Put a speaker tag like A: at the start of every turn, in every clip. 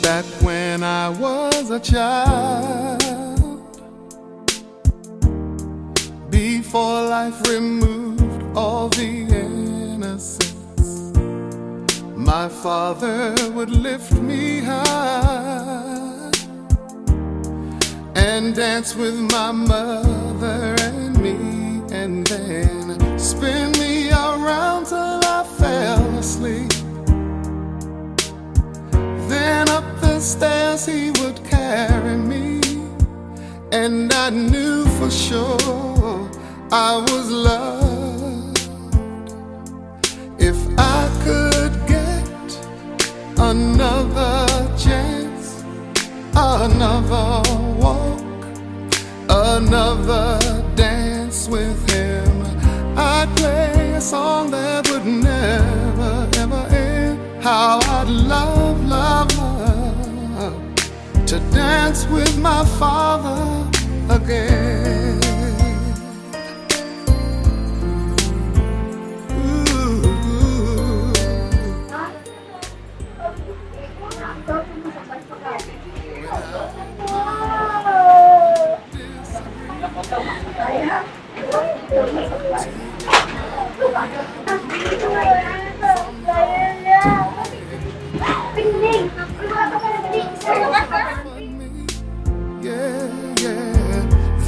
A: that when I was a child, before life removed all the innocence, my father would lift me high and dance with my mother and me, and then spin me around till I fell asleep. Then up the stairs he would carry me, and I knew for sure I was loved. If I could get another chance, another walk, another dance with him, I'd play a song that would never, ever end. How I'd love, love, love to dance with my father again.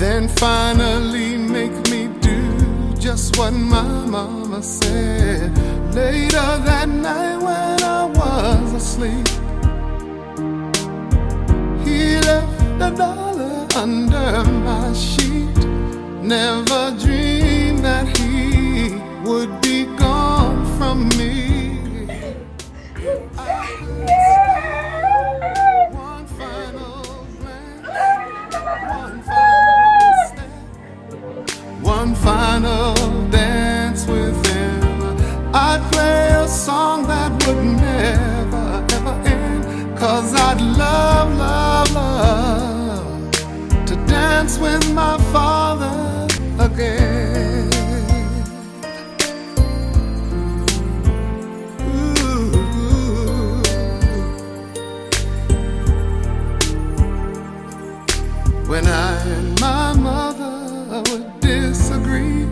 A: Then finally make me do just what my mama said. Later that night when I was asleep, he left $1 under my sheet. Never dreamed that he would be gone from me. One final glance, one final dance with him, I'd play a song that would never, ever end. 'Cause I'd love, love, love to dance with my father again. Ooh. When I and my mother would disagree,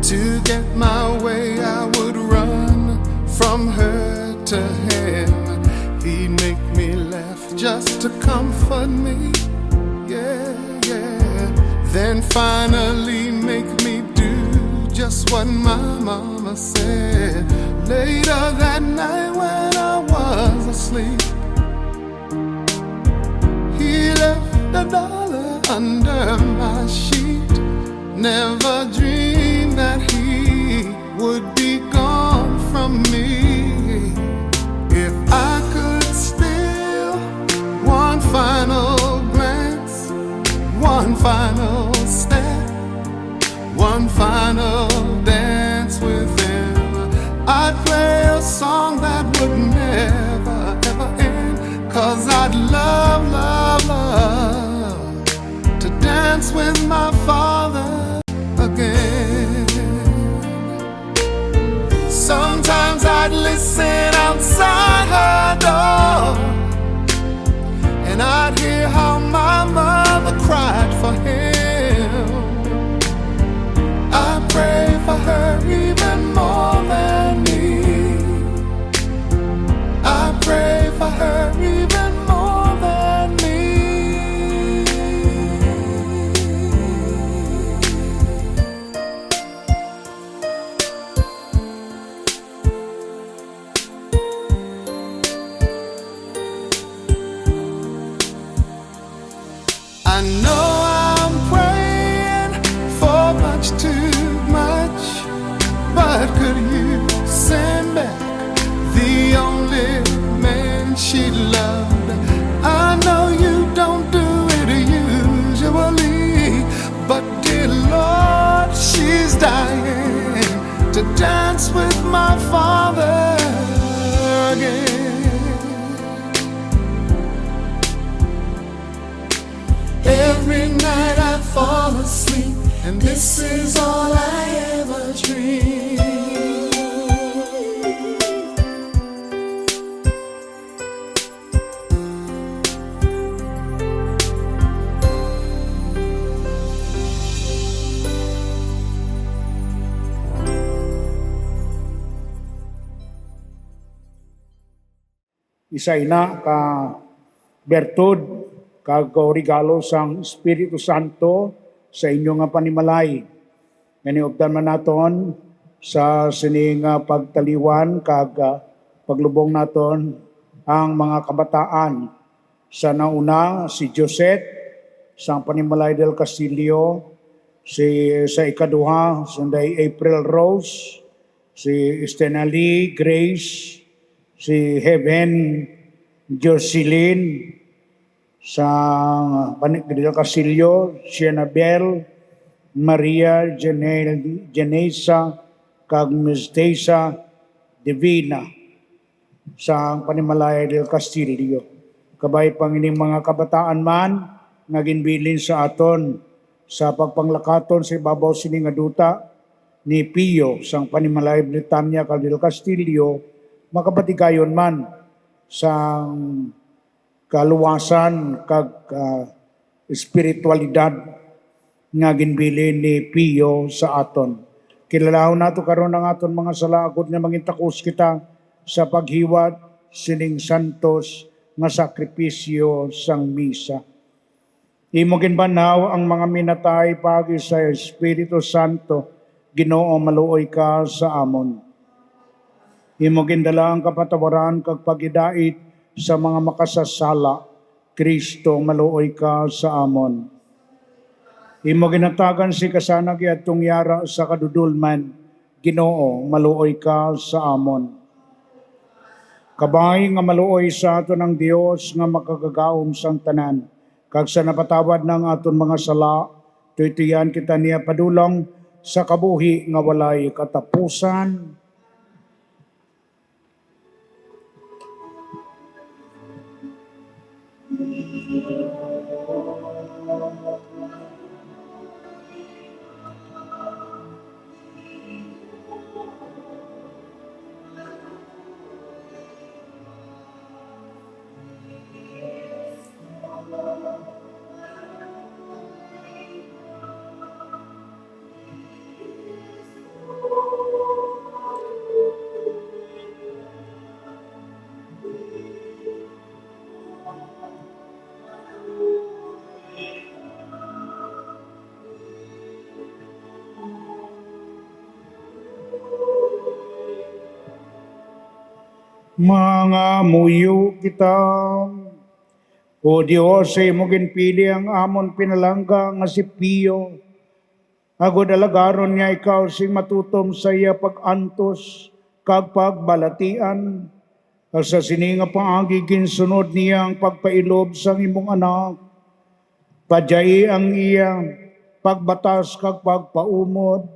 A: to get my way I would run from her to him. He'd make me laugh just to comfort me, yeah, yeah. Then finally make me do just what my mama said. Later that night when I was asleep, he left $1 under my sheet. Never dreamed that he would be gone from me. If I could steal one final glance, one final step, one final dance with him, I'd play a song that would never, ever end. 'Cause I'd love, love, love to dance with my father again. Sometimes I'd listen outside her door, and I'd hear how my mother cried for him. I pray for her even more than me. I pray for her even more than me. I know I'm praying for much too much, but could you send back the only man she loved? I know you don't do it usually, but dear Lord, she's dying to dance with my father again. Every night I fall asleep, and this is all I ever dream.
B: Isa ina ka bertud kag regalo sang Espiritu Santo sa inyo nga panimalay.Ganiupdan man naton sa sining pagtaliwan kag paglubong naton ang mga kabataan. Sa nauna si Josette sang Panimalay del Castillo, sa ikaduha sunday April Rose, si Stenali Grace, si Heaven Jocelyn, sa Panimalay del Castillo, si Annabel Maria Janesa kag Ms. Tessa Divina sa Panimalay del Castillo. Kabay pangining mga kabataan man nga ginbilin sa aton sa pagpanglakaton sa ibabaw sini nga duta ni Pio sang Panimalay Britanya kag del Castillo, makapatigayon man sang kaluwasan kag espiritualidad nga ginbilin ni Pio sa aton. Kilalahon nato karon ang aton mga salagod nga mangintakos kita sa paghiwat sining santos nga sakripisyo sang misa. Imo ginbanaw ang mga minatay pagi sa Espiritu Santo, Ginoo maluoy ka sa amon. Imo gindala ang kapatawaran kag pagidait sa mga makasasala, Kristo maluoy ka sa amon. Imo ginatagan si kasanag atong yara sa kadudulman, Ginoo maluoy ka sa amon. Kabay nga maluoy sa aton ang Dios nga makagagaom sang tanan, kag sa napatawad ng aton mga sala, tuytuyan kita niya padulong sa kabuhi nga walay katapusan. Mga muyo kita, o Diyos, sa imo ginpili ang amon pinalangga nga si Pio. Agod alagaron niya ikaw sing matutom sa iya pag-antos kag pagbalatian. Sa sininga paagi ginsunod niya ang pagpailob sang imong anak. Padyayi ang iya pagbatas kag pagpaumod,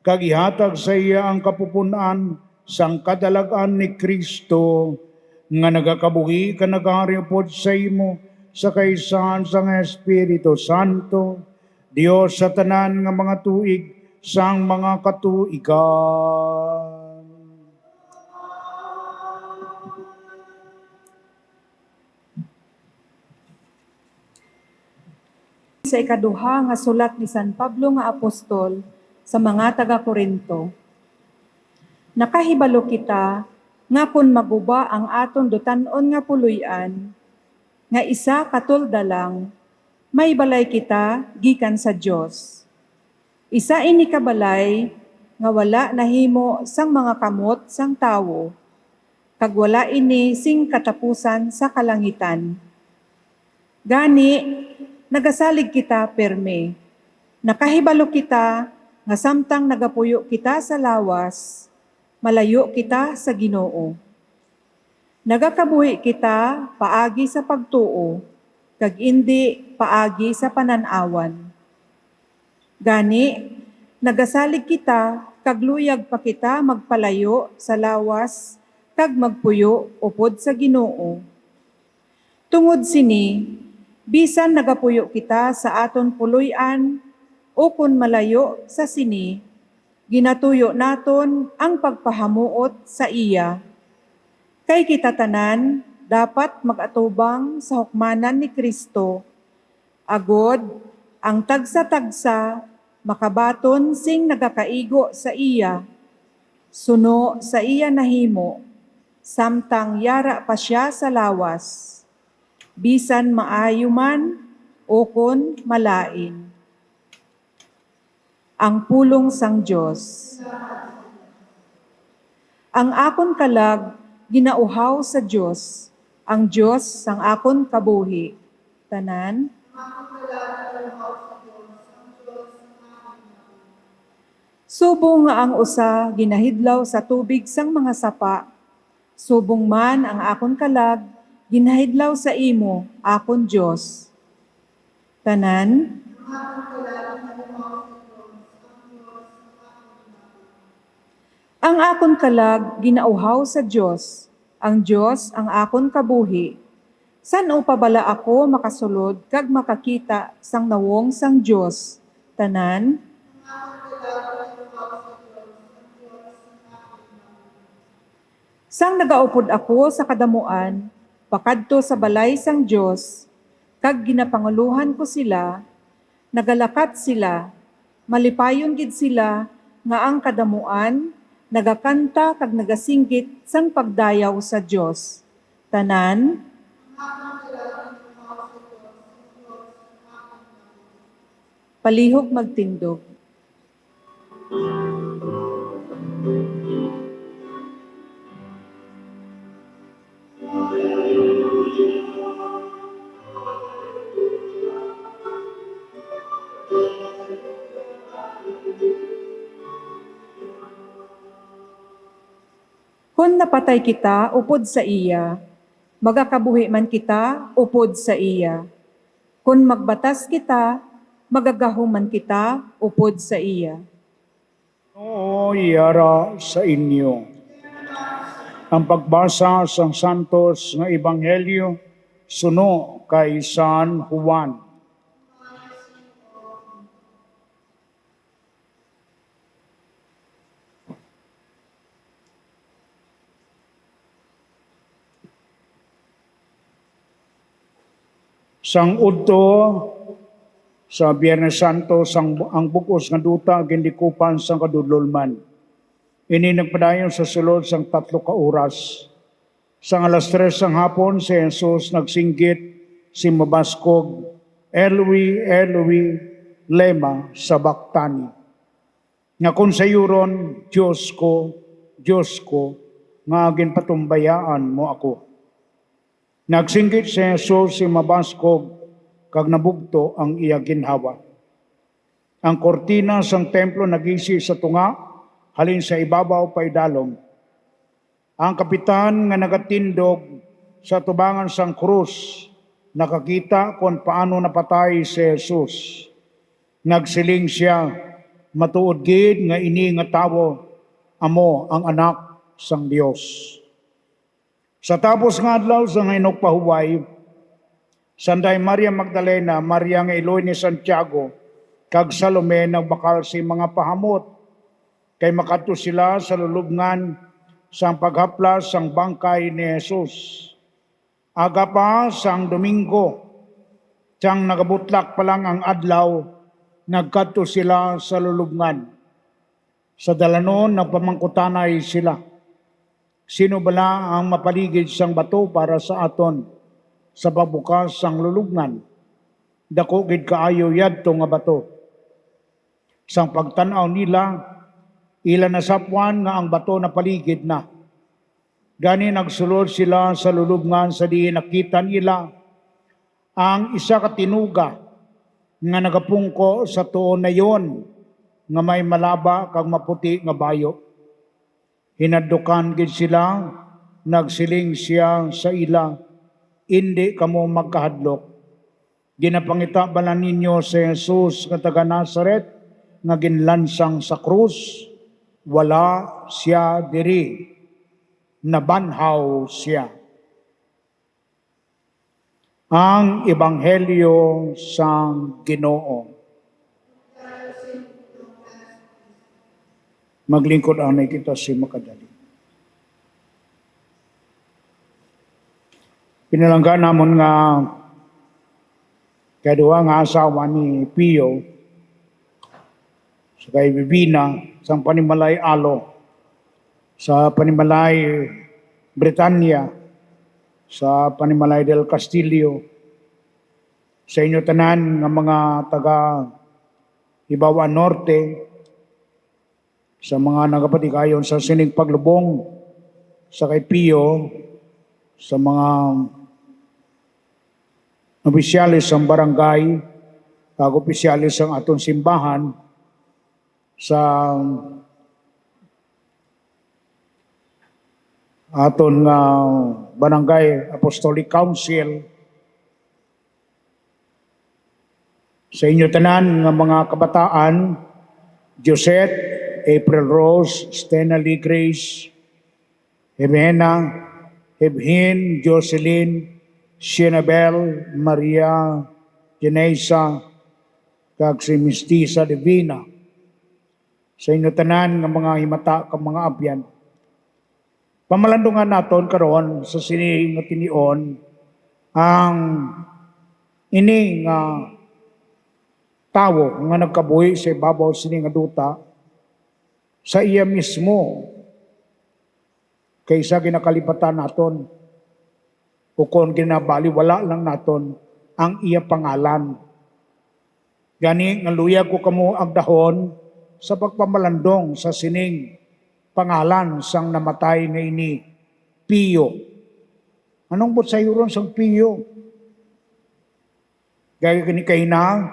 B: kag ihatag sa iya ang kapupunan sang kadalagan ni Kristo nga nagakabuhi ka nagaripod sa imo sa kaisahan sang Espiritu Santo, Dios sa tanan nga mga tuig sang mga katuigan.
C: Sa ikaduha nga sulat ni San Pablo nga apostol sa mga taga-Korinto. Nakahibalo kita nga kun maguba ang aton dutanon nga puloy-an, nga isa katulda lang, may balay kita gikan sa Dios. Isa ini kabalay nga wala nahimo sang mga kamot sang tawo, kag wala ini sing katapusan sa kalangitan. Gani, nagasalig kita perme. Nakahibalo kita nga samtang nagapuyo kita sa lawas, malayo kita sa Ginoo. Nagakabuhi kita paagi sa pagtuo, kag indi paagi sa pananawan. Gani, nagasalig kita, kag luyag pa kita magpalayo sa lawas, kag magpuyo upod sa Ginoo. Tungod sini, bisan nagapuyo kita sa aton puloy-an, o kun malayo sa sini, ginatuyo naton ang pagpahamuot sa iya. Kay kita tanan, dapat mag-atubang sa hukmanan ni Kristo. Agod, ang tagsa-tagsa, makabaton sing nagakaigo sa iya. Suno sa iya nahimo, samtang yara pa siya sa lawas, bisan maayo man o kon malain. Ang pulong sang Dios. Ang akon kalag ginauhaw sa Dios, ang Dios sang akon kabuhi. Tanan. Subong nga ang usa ginahidlaw sa tubig sang mga sapa, subong man ang akon kalag ginahidlaw sa imo, akon Dios. Tanan. Ang akon kalag ginauhaw sa Dios, ang Dios ang akon kabuhi. San o pabala ako makasulod kag makakita sang nawong sang Dios? Tanan. Sang nagaupod ako sa kadamuan, pakadto sa balay sang Dios, kag ginapanguluhan ko sila, nagalakat sila, malipayon gid sila nga ang kadamuan, nagakanta kag nagasinggit sang pagdayaw sa Dios. Tanan. Palihog magtindog. Kung napatay kita, upod sa iya. Magakabuhi man kita, upod sa iya. Kung magbatas kita, magagahuman kita, upod sa iya.
B: Oo, yara sa inyo. Ang pagbasa sa Santos nga Ebanghelyo suno kay San Juan. Sang udto sa Biyernes Santo ang bukos nga duta gindikupan sang kadudlolman. Ini nagpadayon sa sulod sang 3 ka oras. Sang alas 3 sang hapon si Jesus nagsinggit si mabaskog, Eloi, Eloi, lema sabachthani. Nga kung sayuron, Diyos ko, nga ginpatumbayaan mo ako. Nagsinggit si Jesus si mabaskog, kag nabugto ang iya ginhawa. Ang kortina sang templo nagisi sa tunga, halin sa ibabaw pay dalom. Ang kapitan nga nagatindog sa tubangan sang krus, nakakita kung paano napatay si Jesus. Nagsiling siya, matuod gid nga ini nga tawo, amo ang anak sang Dios. Sa tapos nga adlaw sa ngaynok pahuway, sanday Maria Magdalena, Maria nga iloy ni Santiago, kag Salome nagbakal si mga pahamot, kay makadto sila sa lulubngan sang paghaplas sang bangkay ni Jesus. Aga pa sang Domingo, tiyang nagabutlak pa lang ang adlaw, nagkadto sila sa lulubngan. Sa dalanon, nagpamangkutanay sila. Sino bala ang mapaligid sang bato para sa aton sa pabukas sang lulubngan? Dako gid kaayo yadto nga bato. Sang pagtan-aw nila, ila nasapwan nga ang bato na paligid na. Gani nagsulod sila sa lulubngan sa diin nakita nila ang isa ka tinuga nga nagapungko sa tuon na yon nga may malaba kag maputi nga bayo. Hinadukan gid sila, nagsiling siya sa ila, hindi kamo magkahadlok. Ginapangita bala ninyo si Jesus nga taga Nazaret nga ginlansang sa krus, wala siya diri, nabanhaw siya. Ang Ebanghelyo sang Ginoo. Maglingkod anay kita si makadali. Pinalangga namon nga kadua nga asawa ni Pio sa kay Bibina sang Panimalay Alo sa Panimalay Britanya, sa Panimalay del Castillo, sa inyo tanan nga mga taga Ibawa Norte, sa mga nagapatikayon sa sining paglubong, sa kay Pio, sa mga opisyalis ng barangay, kag opisyalis ng aton simbahan, sa aton barangay Apostolic Council, sa inyo tanan nga mga kabataan, Josette, April Rose, Stena Lee Grace, Jimena, Hebhin, Jocelyn, Shinabel, Maria, Jenesa, kag si Mistisa Divina. Sa inyo tanan nga mga himata kag mga abyan. Pamalandungan naton karon sa sining nga tinion ang ini nga tawo nga nagkabuhi sa ibabaw sining nga duta sa iya mismo kaysa ginakalipatan naton o kung ginabaliwala lang naton ang iya pangalan. Gani nga luya ko kamo ang dahon sa pagpamalandong sa sining pangalan sang namatay nga ini Pio. Anong but sa yuron sang Pio? Gaya kini kay na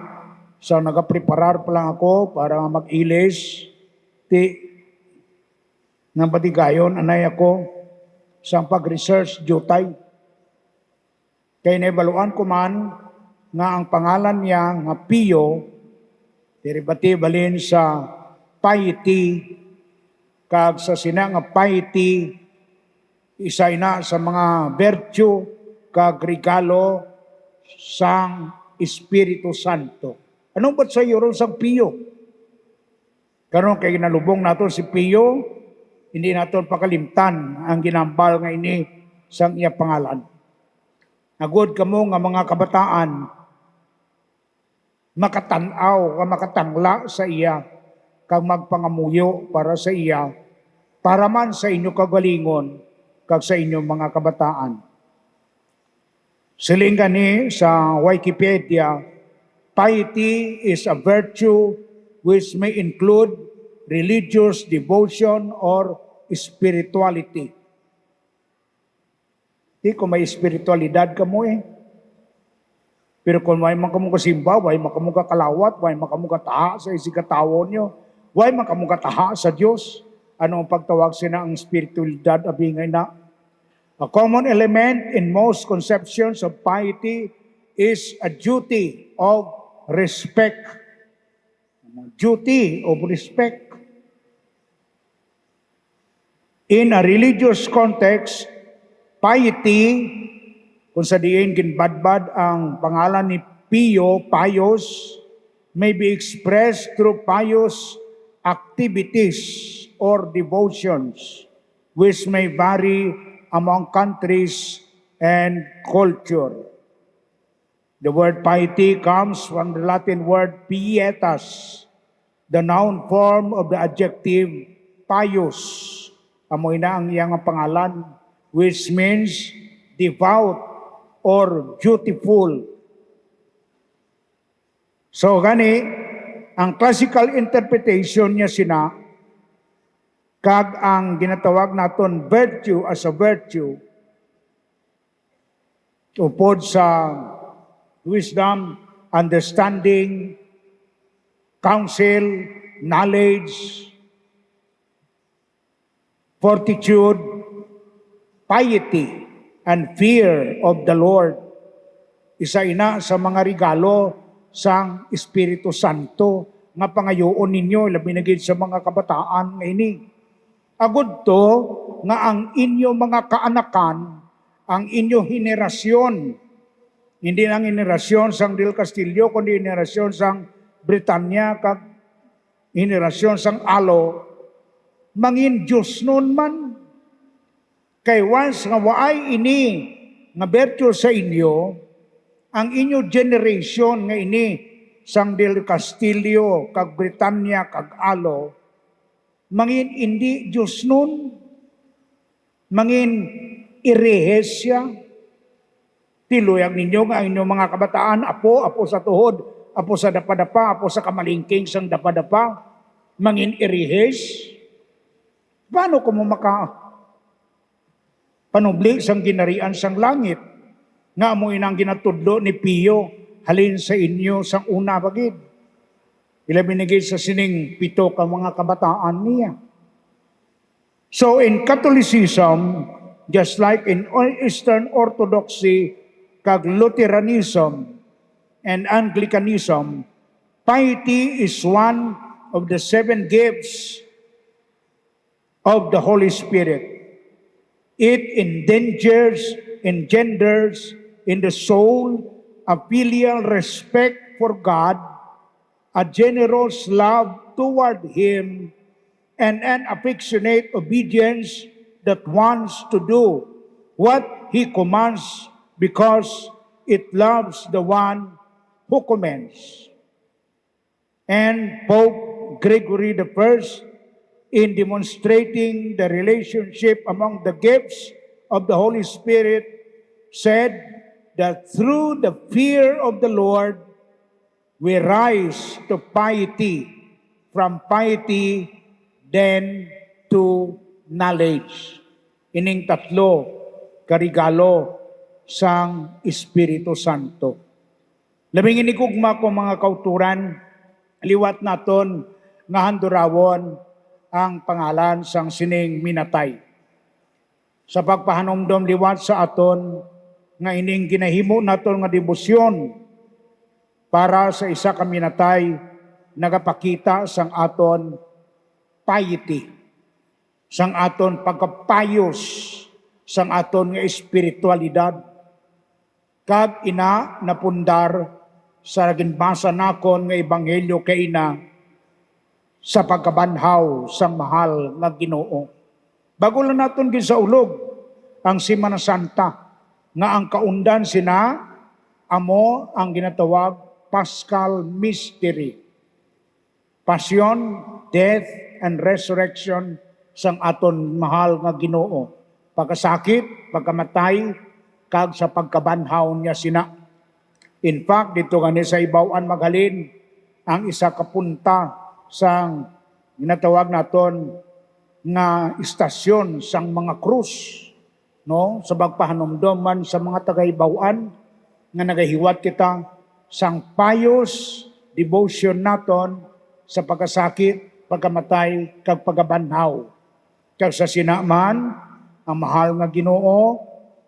B: sa nagapreparar pa lang ako para mag-ilis ti ng patigayon anay ako sa pag-research jutay. Kaya naibaluan ko man nga ang pangalan niya nga Pio, derivati balin sa piety, kag sa sina nga piety, isa na sa mga virtue kag regalo sang Espiritu Santo. Anong ba't sa iyo ron sang Pio? Karon kay ginalubong naton si Pio, hindi naton pakalimtan ang ginambal nga ini sang iya pangalan. Agud kamo nga mga kabataan, makatanaw, makatangla sa iya, kag magpangamuyo para sa iya, para man sa inyo kagalingon, kag sa inyong mga kabataan. Siling gani sa Wikipedia, piety is a virtue which may include religious devotion or spirituality. Di kung may spiritualidad ka mo Pero kung may makamuka simba, may makamuka kalawat, may makamuka taha sa isikatawo nyo, may makamuka taha sa Diyos, ano ang pagtawag sina ang spiritualidad abingay na? A common element in most conceptions of piety is a duty of respect. Duty of respect. In a religious context, piety, kung sa diin ginbadbad ang pangalan ni Pio, pious, may be expressed through pious activities or devotions, which may vary among countries and culture. The word piety comes from the Latin word pietas, the noun form of the adjective pious. Amoy na ang iyang pangalan, which means devout or dutiful. So gani, ang classical interpretation niya sina, kag ang ginatawag naton virtue as a virtue, upod sa wisdom, understanding, counsel, knowledge, fortitude, piety, and fear of the Lord. Isa ina sa mga regalo sang Espiritu Santo nga pangayoon ninyo, labi na gid sa mga kabataan nga ini. Agud to nga ang inyo mga kaanakan, ang inyo henerasyon, hindi lang henerasyon sang Del Castillo, kundi henerasyon sang Britanya, kag henerasyon sang Alo, mangin Diyos nun man. Kay once nga waay ini nga virtue sa inyo, ang inyo generation nga ini sang Del Castillo, kag Britanya, kag Alo, mangin hindi Diyos nun, mangin irehes siya. Tiluyag ninyo nga inyong mga kabataan, apo sa tuhod, apo sa dapadapa, apo sa kamalingking sang dapadapa, mangin irehes. Paano ko mo panubli sang ginarian sang langit? Nga mo inang ginatudlo ni Pio, halin sa inyo sang una bagid. Ila binigay sa sining 7 ka mga kabataan niya. So in Catholicism, just like in Eastern Orthodoxy, kag Lutheranism, and Anglicanism, piety is one of the 7 gifts of the Holy Spirit. It engenders in the soul a filial respect for God, a generous love toward Him, and an affectionate obedience that wants to do what He commands because it loves the one who commands. And Pope Gregory I, in demonstrating the relationship among the gifts of the Holy Spirit, said that through the fear of the Lord, we rise to piety, from piety then to knowledge. Ining 3 karigalo sang Espiritu Santo. Labing inigugma ko mga kauturan, liwat naton nga handurawon ang pangalan sang sining minatay. Sa pagpahanomdom liwat sa aton, nga ining ginahimo naton nga debosyon para sa isa ka minatay, nagapakita sang aton piety, sang aton pagkapayos, sang aton nga espiritualidad. Kag ina napundar sa ginbasa nakon nga ebanghelyo kay ina sa pagkabanhaw sang mahal nga Ginoo. Bago lang naton gisaulog ang Semana Santa nga ang kaundan sina amo ang ginatawag Paschal Mystery. Passion, death, and resurrection sang aton mahal nga Ginoo. Pagkasakit, pagkamatay, kag sa pagkabanhaw niya sina. In fact, dito gani sa ibawan maghalin ang isa kapunta sang ginatawag naton nga istasyon sang mga krus, no? Sa pagpahanomdom man sa mga taga-ibawan nga nagahiwat kita sang payos devotion naton sa pagkasakit, pagkamatay, kag pagabanhaw. Kag sa sinaman, ang mahal nga Ginoo,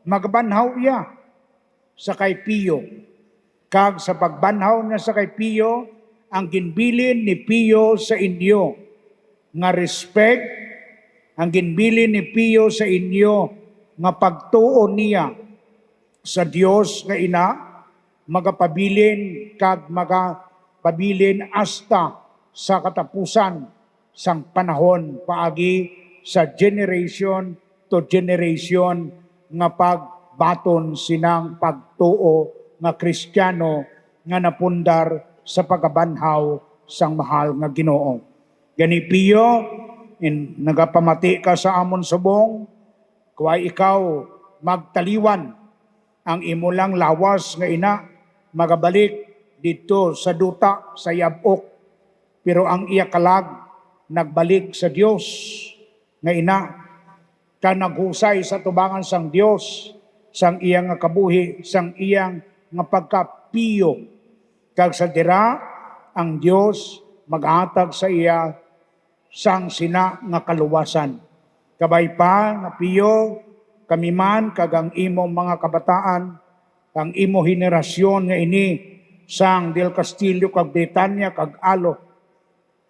B: magabanhaw iya sa kay Pio. Kag sa pagbanhaw niya sa kay Pio, ang ginbilin ni Pio sa inyo nga respect, ang ginbilin ni Pio sa inyo nga pagtuo niya sa Dios nga ina, magapabilin kag magapabilin hasta sa katapusan sang panahon paagi sa generation to generation nga pagbaton sinang pagtuo nga Kristiyano nga napundar sa pagabanhaw sang mahal nga Ginoo. Gani Pio, nagapamati ka sa amon subong, kuway ikaw magtaliwan ang imo lang lawas nga ina, magabalik dito sa duta, sa yabok. Pero ang iya kalag, nagbalik sa Dios nga ina, ka naghusay sa tubangan sang Dios, sang iyang nga kabuhi, sang iyang nga pagkapiyo. Kag sa dira, ang Dios maghatag sa iya sang sina nga kaluwasan. Kabay pa nga Pio, kami man kag ang imong mga kabataan, ang imo henerasyon nga ini sang Del Castillo kag Britanya kag Alo,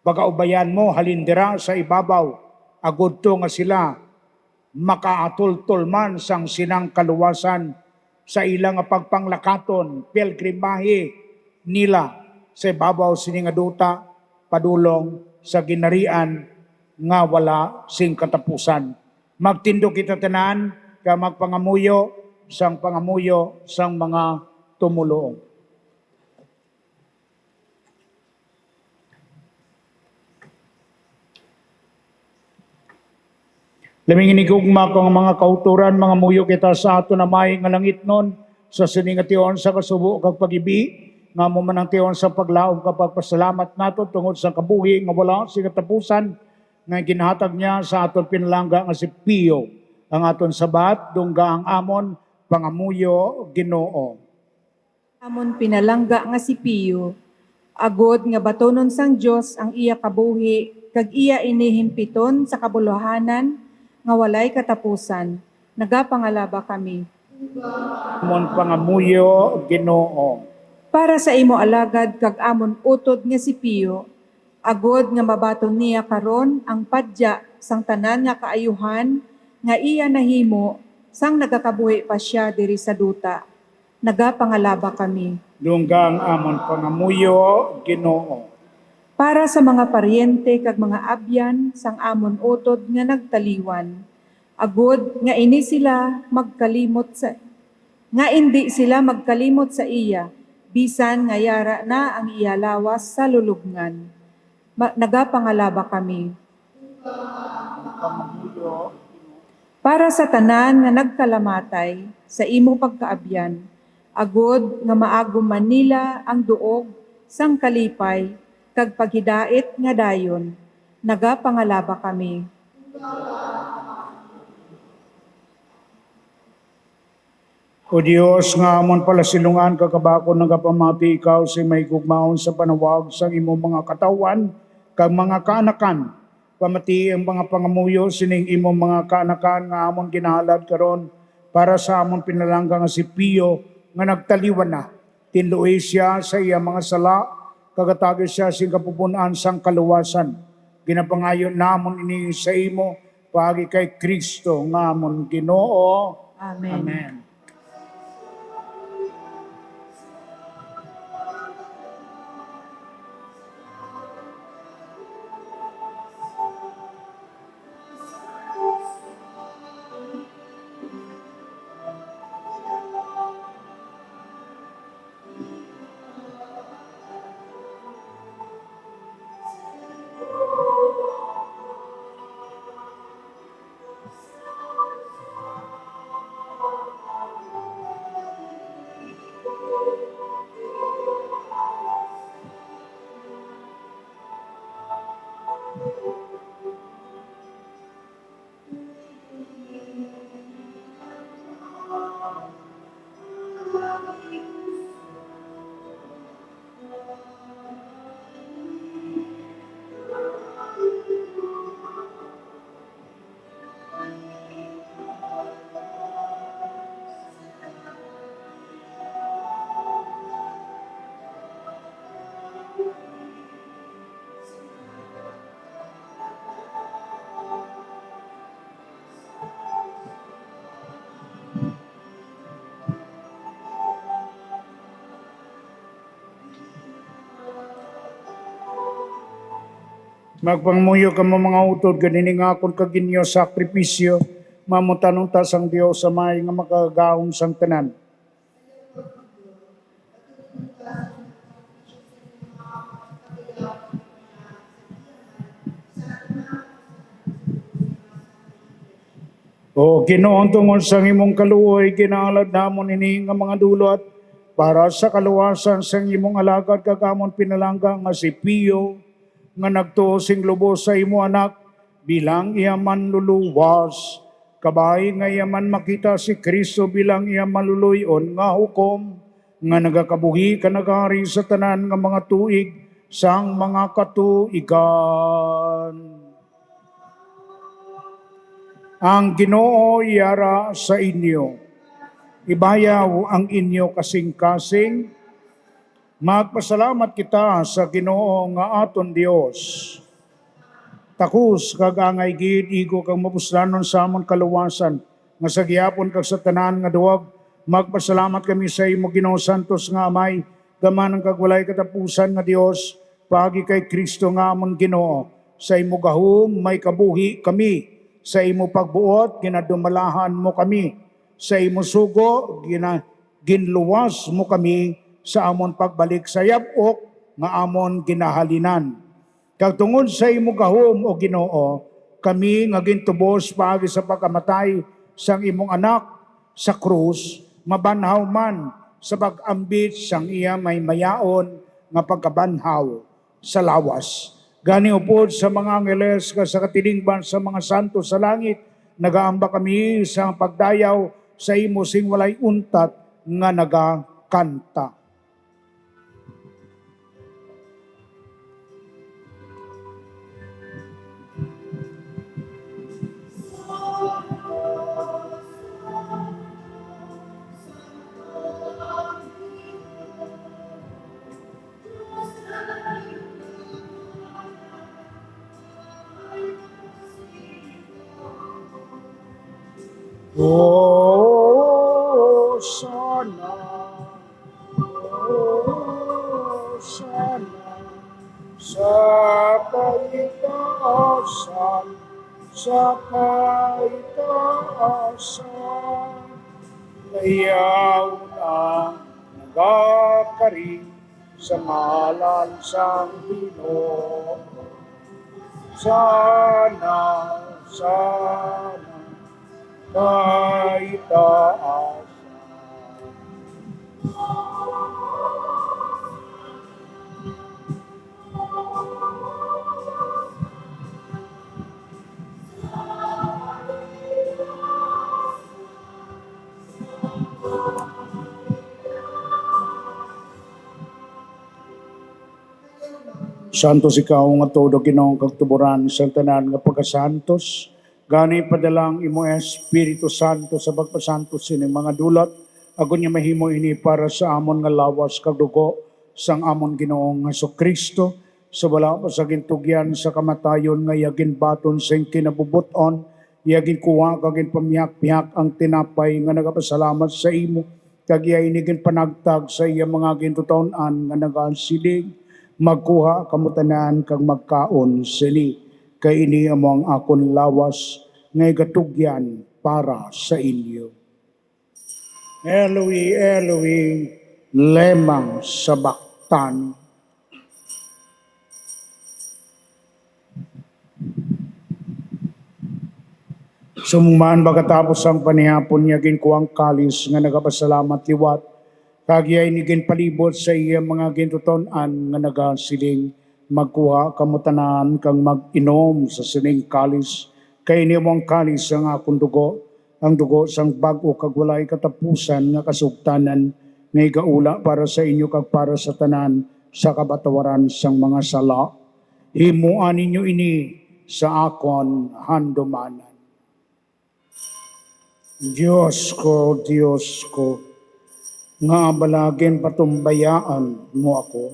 B: pagaubayan mo halindira sa ibabaw, agud to nga sila makaatultol man sang sinang kaluwasan sa ilang pagpanglakaton, pilgrimahe nila sa ibabaw sini nga duta, padulong sa ginarian nga wala sing katapusan. Magtindo kita tanan, ka magpangamuyo sang mga tumulong. Laming inigugma ko ang mga kauturan, mga muyo kita sa ato na may nga langit nun, sa sining nga tiyon sa kasubo kag pagibi, nga mo man ang tiyon sa paglaom kapag pasalamat nato tungod sa kabuhi nga wala si katapusan, nga ginhatag niya sa aton pinalangga nga si Pio, ang aton sabat, dungga ang amon, pangamuyo, Ginoo.
C: Amon pinalangga nga si Pio, agod nga batonon sang Dios ang iya kabuhi, kag iya inihimpiton sa kabuluhanan, nga walay katapusan. Nagapangalaba kami.
B: Amon pangamuyo, Ginoo.
C: Para sa imo alagad kag amon utod nga si Pio, agod nga mabaton niya karon ang padya sang tanan nga kaayuhan nga iya nahimo sang nagakabuhi pa siya diri sa duta. Nagapangalaba kami.
B: Dungga ang amon pangamuyo, Ginoo.
C: Para sa mga paryente kag mga abyan sang amon utod nga nagtaliwan, agod nga ini sila magkalimot sa nga indi sila magkalimot sa iya, bisan nga yara na ang iya lawas sa lulubngan. Nagapangalaba kami. Para sa tanan nga nagkalamatay sa imo pagkaabyan, agod nga maagom man nila ang duog sang kalipay kag paghidait nga dayon. Nagapangalaba kami.
B: O Dios nga amon pala silungan kakabakon nagapamati ikaw si may gugmaon sa panawag sa imo mga katawan kag mga kaanakan. Pamati ang mga pangamuyo sining imo mga kaanakan nga amon ginahalad karon para sa amon pinalangga nga si Pio nga nagtaliwan na. Tinluoy siya sa iya mga sala, kagatagis siya sing kapupunan sang kaluwasan. Ginapangayon namon ini sa imo pagi kay Kristo nga amon Ginoo.
C: Amen.
B: Amen. Magpangmuyo ka mo mga utod, ganining akon kaginyo sakripisyo, mamutanong tas ang Dios sa may nga makagaon sang tanan. O Ginoon tungod sang imong kaluoy, ginaalad namon ini nga mga dulot, para sa kaluwasan sang imong alagad kagamon pinalangga nga si Pio, nga nagtuo sing lubos sa imo anak, bilang iyaman luluwas, kabay nga iyaman makita si Kristo bilang iyaman luluyon nga hukom, nga nagakabuhi ka nagari sa tanan nga mga tuig, sang mga katuigan. Ang Ginoo yara sa inyo, ibayaw ang inyo kasing-kasing. Magpasalamat kita sa Ginoo nga aton Dios. Takus kag angay gid igo kag mapuslanon sa amon kaluwasan nga sa gihapon kag sa tanan nga duwag. Magpasalamat kami sa imo Ginoo santos nga Amay, gaman ang kagwalay katapusan nga Dios, pagi kay Kristo nga amon Ginoo. Sa imo gahom may kabuhi kami, sa imo pagbuot ginadumalahan mo kami, sa imo sugo ginluwas mo kami, sa amon pagbalik sa yabok nga amon ginahalinan. Kag tungod sa imo gahom o Ginoo, kami nga gintubos paagi sa pagkamatay sang imong anak sa krus, mabanhaw man sa pag-ambit sang iya may mayaon nga pagkabanhaw sa lawas. Gani upod sa mga angeles ka sa katilingban sa mga santo sa langit, nagaamba kami sa pagdayaw sa imo sing walay untat nga nagakanta. Hosanna, Hosanna, sa kaitaasan, sa kaitaasan, layaw na nagakari sa ngalan sang Ginoo. Sana, sana, kaitaasan. Santos ikaw nga todo Ginoong kagtuburan sa tanan nga pagkasantos. Gani padalang imo Espiritu Santo sa pagpasantos sining mga dulat. Agon niya mahimo ini para sa amon nga lawas kag dugo sang amon Ginoong Hesukristo. Sa wala pa sa gintugyan sa kamatayon nga yagin baton sing kinabubuton. Yagin kuha kagin pamiyak-piyak ang tinapay nga nagapasalamat sa imo. Kag inigin panagtag sa iya mga gintuton-an nga nagasilig. Magkuha kamutanan kag magkaon sini. Kay ini among akon lawas ngay gatugyan para sa inyo. Eloi, Eloi, lemang sabaktan. Sumuman bagatapos ang panihapon niya ginkuang kalis nga nagapasalamat liwat. Kagyay ni ginpalibot sa iya mga gintuton-an nga nagasiling. Magkuha kamutanan kang mag-inom sa sining kalis. Kay inimong kalis ang akong dugo, ang dugo sang bag-o kag walay katapusan nga kasugtanan nga igaula para sa inyo kag para sa tanan sa kabatawaran sang mga sala. Himuan ninyo ini sa akon handumanan. Diyos ko, nga balagin patumbayaan mo ako.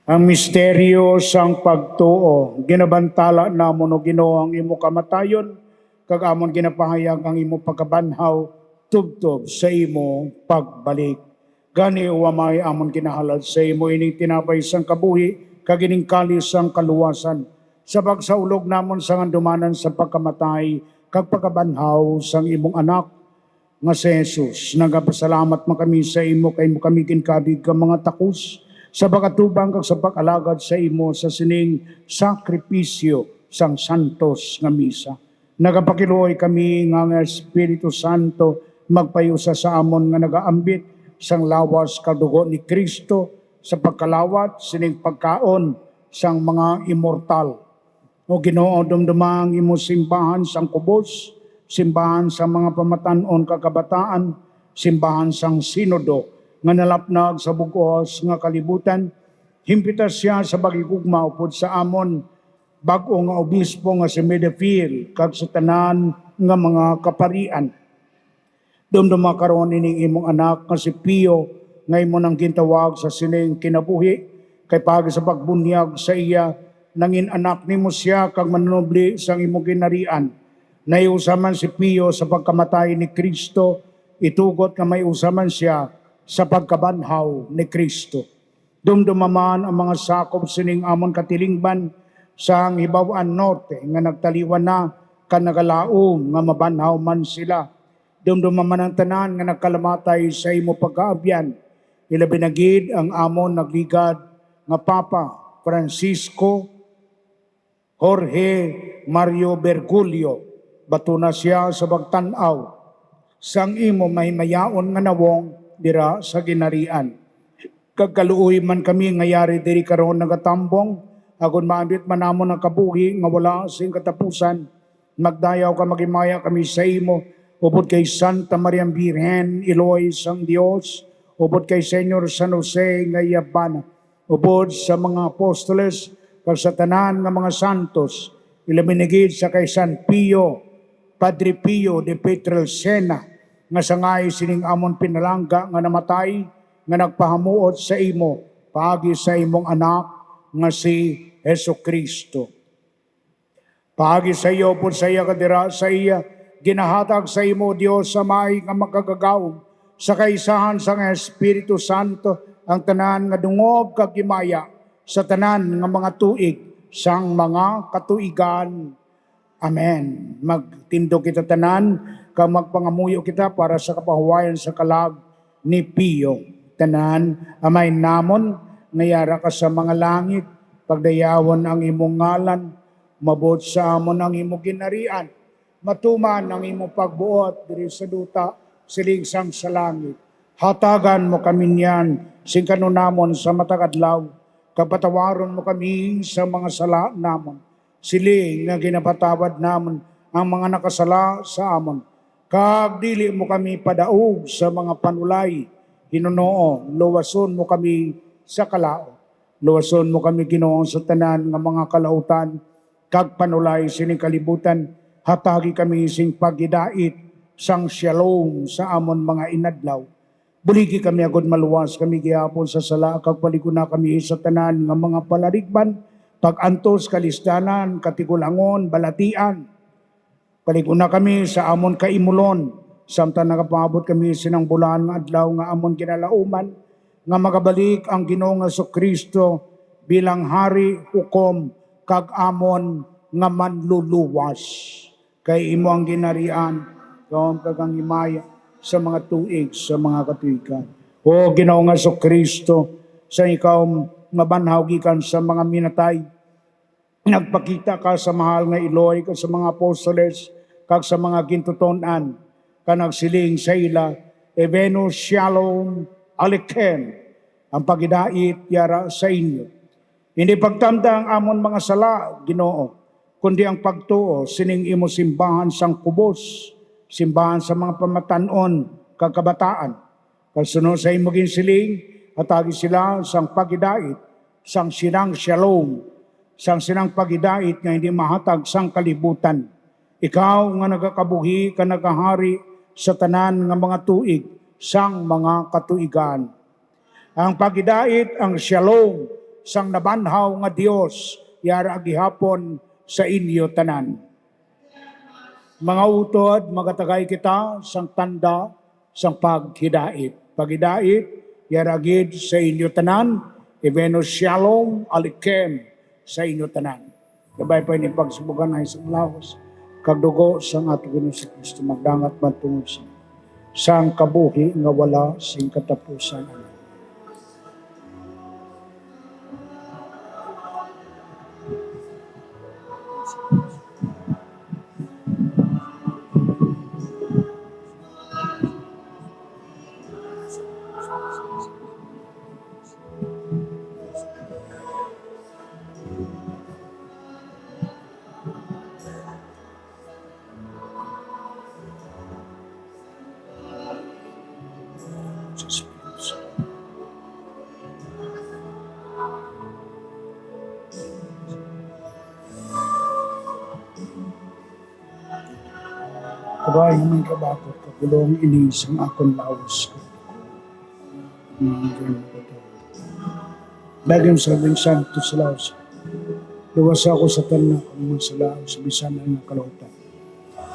B: Ang misteryo sang pagtuo, ginabantala namon o Ginoo ang imo kamatayon, kag amon ginapahayag ang imo pagkabanhaw, tubtob sa imo pagbalik. Gani uwamay amon ginahalad sa imo ining tinapay sang kabuhi, kag ining kalis sang kaluwasan. Sa pagsaulog namon sang andumanan sa pagkamatay, kag pagkabanhaw sang imong anak, nga si Jesus. Nagapasalamat man kami sa imo, kay mo kami kinkabig ka mga takus, sa pagkatubang kag sa pag-alagad sa imo sa sining sakripisyo sang santos nga misa. Nagapakiluoy kami nga Espiritu Santo magpayusa sa amon nga nagaambit sang lawas kadugo ni Kristo sa pagkalawat sining pagkaon sang mga immortal. O Ginoo, dumdumang imo simbahan sang kubos, simbahan sa mga pamatanon kakabataan, simbahan sang sinodo, nga nalapnag sa bugos nga kalibutan, himpitas siya sa bagigugma upod sa amon, bag-o nga obispo nga si Medefil, kag sa tanan nga mga kaparian. Dumduma karon ining imong anak nga si Pio, nga imo nang gintawag sa sining kinabuhi, kay pagi sa pagbunyag sa iya, nangin anak nimo siya kag manunubli sang imong ginarian. Naiusaman si Pio sa pagkamatay ni Kristo, itugot nga may usaman siya sa pagkabanhaw ni Kristo. Dumdumaman ang mga sakop sining amon katilingban sa Hibawan Norte nga nagtaliwan na kanagalaom nga mabanhaw man sila. Dumdumaman ang tanan nga nagkalamatay sa imo pagkaabyan. Ilabinagid ang amon nagligad nga Papa Francisco Jorge Mario Bergoglio. Bato na siya sa bagtanaw sang imo mahimayaon nga nawong dira sa ginarian. Kagkaluoy man kami ngayari diri karon nagatambong, agon maambit manamon ang kabuhi nga wala sing katapusan. Magdayaw ka magimaya kami sa imo, ubod kay Santa Maria Birhen, Iloy sang Dios, ubod kay Senyor San Jose nga yabana, ubod sa mga apostoles, kag sa tanan nga mga santos, ilaminigid sa kay San Pio, Padre Pio de Pietrelcina, nga sangay sining amon pinalangga nga namatay, nga nagpahamuot sa imo, paagi sa imong anak, nga si Hesus Kristo. Paagi sa iyo po sa iya kadira sa iya, ginahatag sa imo Dios sa may nga makagagaw, sa kaisahan sa Espiritu Santo, ang tanan nga dungob kagimaya, sa tanan nga mga tuig, sang mga katuigan. Amen. Magtindo kita tanan, kang magpangamuyo kita para sa kapahuwayan sa kalag ni Pio. Tanan, amay namon, ngayara ka sa mga langit, pagdayawan ang imong ngalan, mabot sa amon ang imong ginarian, matuman ang imong pagbuot diri sa duta, silingsang sa langit. Hatagan mo kami niyan, sing kanunamon sa matagadlaw, kapatawaron mo kami sa mga sala namon, siling nga ginapatawad namon ang mga nakasala sa amon. Kag dili mo kami padaog sa mga panulay, Ginoo, luwason mo kami sa kalao. Luwason mo kami Ginoo sa tanan nga mga kalautan, kag panulay sining kalibutan, hatagi kami sing pagidait sang shalom sa amon mga inadlaw. Buligi kami agad maluwas kami gihapon sa sala, kag paliguna kami sa tanan nga mga palarigban, pag-antos kalistanan, katigulangon, balatian. Paliguna kami sa amon kaimulon, samtang nakapaabot kami sinang bulan nga adlaw nga amon kinalauman, nga magabalik ang Ginoo nga Kristo bilang hari, hukom, kag amon nga manluluwas. Kay imo ang ginarian, kaon kag ang himaya sa mga tuig, sa mga katuigan. O Ginoo nga Kristo, sa ikaw mabanhaw gikan sa mga minatay, nagpakita ka sa mahal nga Iloy, kag sa mga apostoles, kag sa mga gintuton-an, kanagsiling sa ila, Evenus Shalom Aleichem, ang pagidait yara sa inyo. Hindi pagtanda ang amon mga sala, Ginoo, kundi ang pagtuo, sining imo simbahan sang kubos, simbahan sa mga pamatanon, kagkabataan. Kasunod sa imo ginsiling, atagi sila sang pagidait, sang sinang shalom, sang sinang pagidait nga hindi mahatag sang kalibutan. Ikaw nga nagakabuhi ka nagahari sa tanan nga mga tuig, sang mga katuigan. Ang pagidait, ang shalom, sang nabanhaw nga Dios, yara agihapon sa inyo tanan. Mga utod, magatagay kita sang tanda, sang paghidait. Paghidait, yara agid sa inyo tanan, Evenus Shalom Aleichem, sa inyo tanan. Gabay pa ni pagsubukan ay sa lawas, kagdugo sang ato Ginoo sa Kristo, magdangat matungod sa sang kabuhi nga wala sing katapusan. Kabay naman kabakot, kagulong inis ang akong lawas ko. Bagay sa labing santo sa lawas. Luwas ako sa tanak ng mga salaw sa bisan ang kalautan.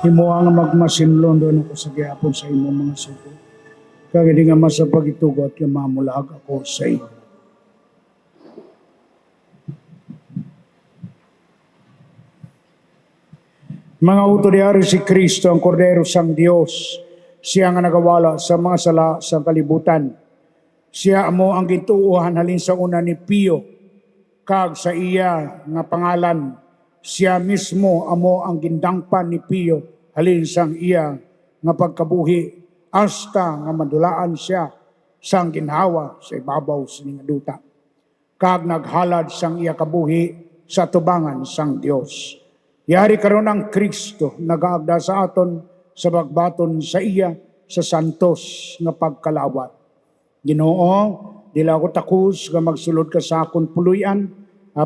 B: Himo ang magmasinlon doon ako sa gihapon sa imong mga sugo. Kaya di nga masapag itugot yung mamulag ako sa iyo. Mga utoryari si Kristo, ang Kordero sang Diyos, siya nga nagawala sa mga sala sa kalibutan. Siya amo ang gituuhan halin sa una ni Pio, kag sa iya nga pangalan, siya mismo amo ang gindangpan ni Pio halin sang iya nga pagkabuhi, hasta nga madulaan siya sang ginhawa sa ibabaw sining duta. Kag naghalad sang iya kabuhi sa tubangan sang Dios. Yari karon ang Kristo nagaagda sa aton sa bagbaton sa iya sa santos nga pagkalawat. Ginoo, dila ko takus nga magsulod ka sa akon puluyan,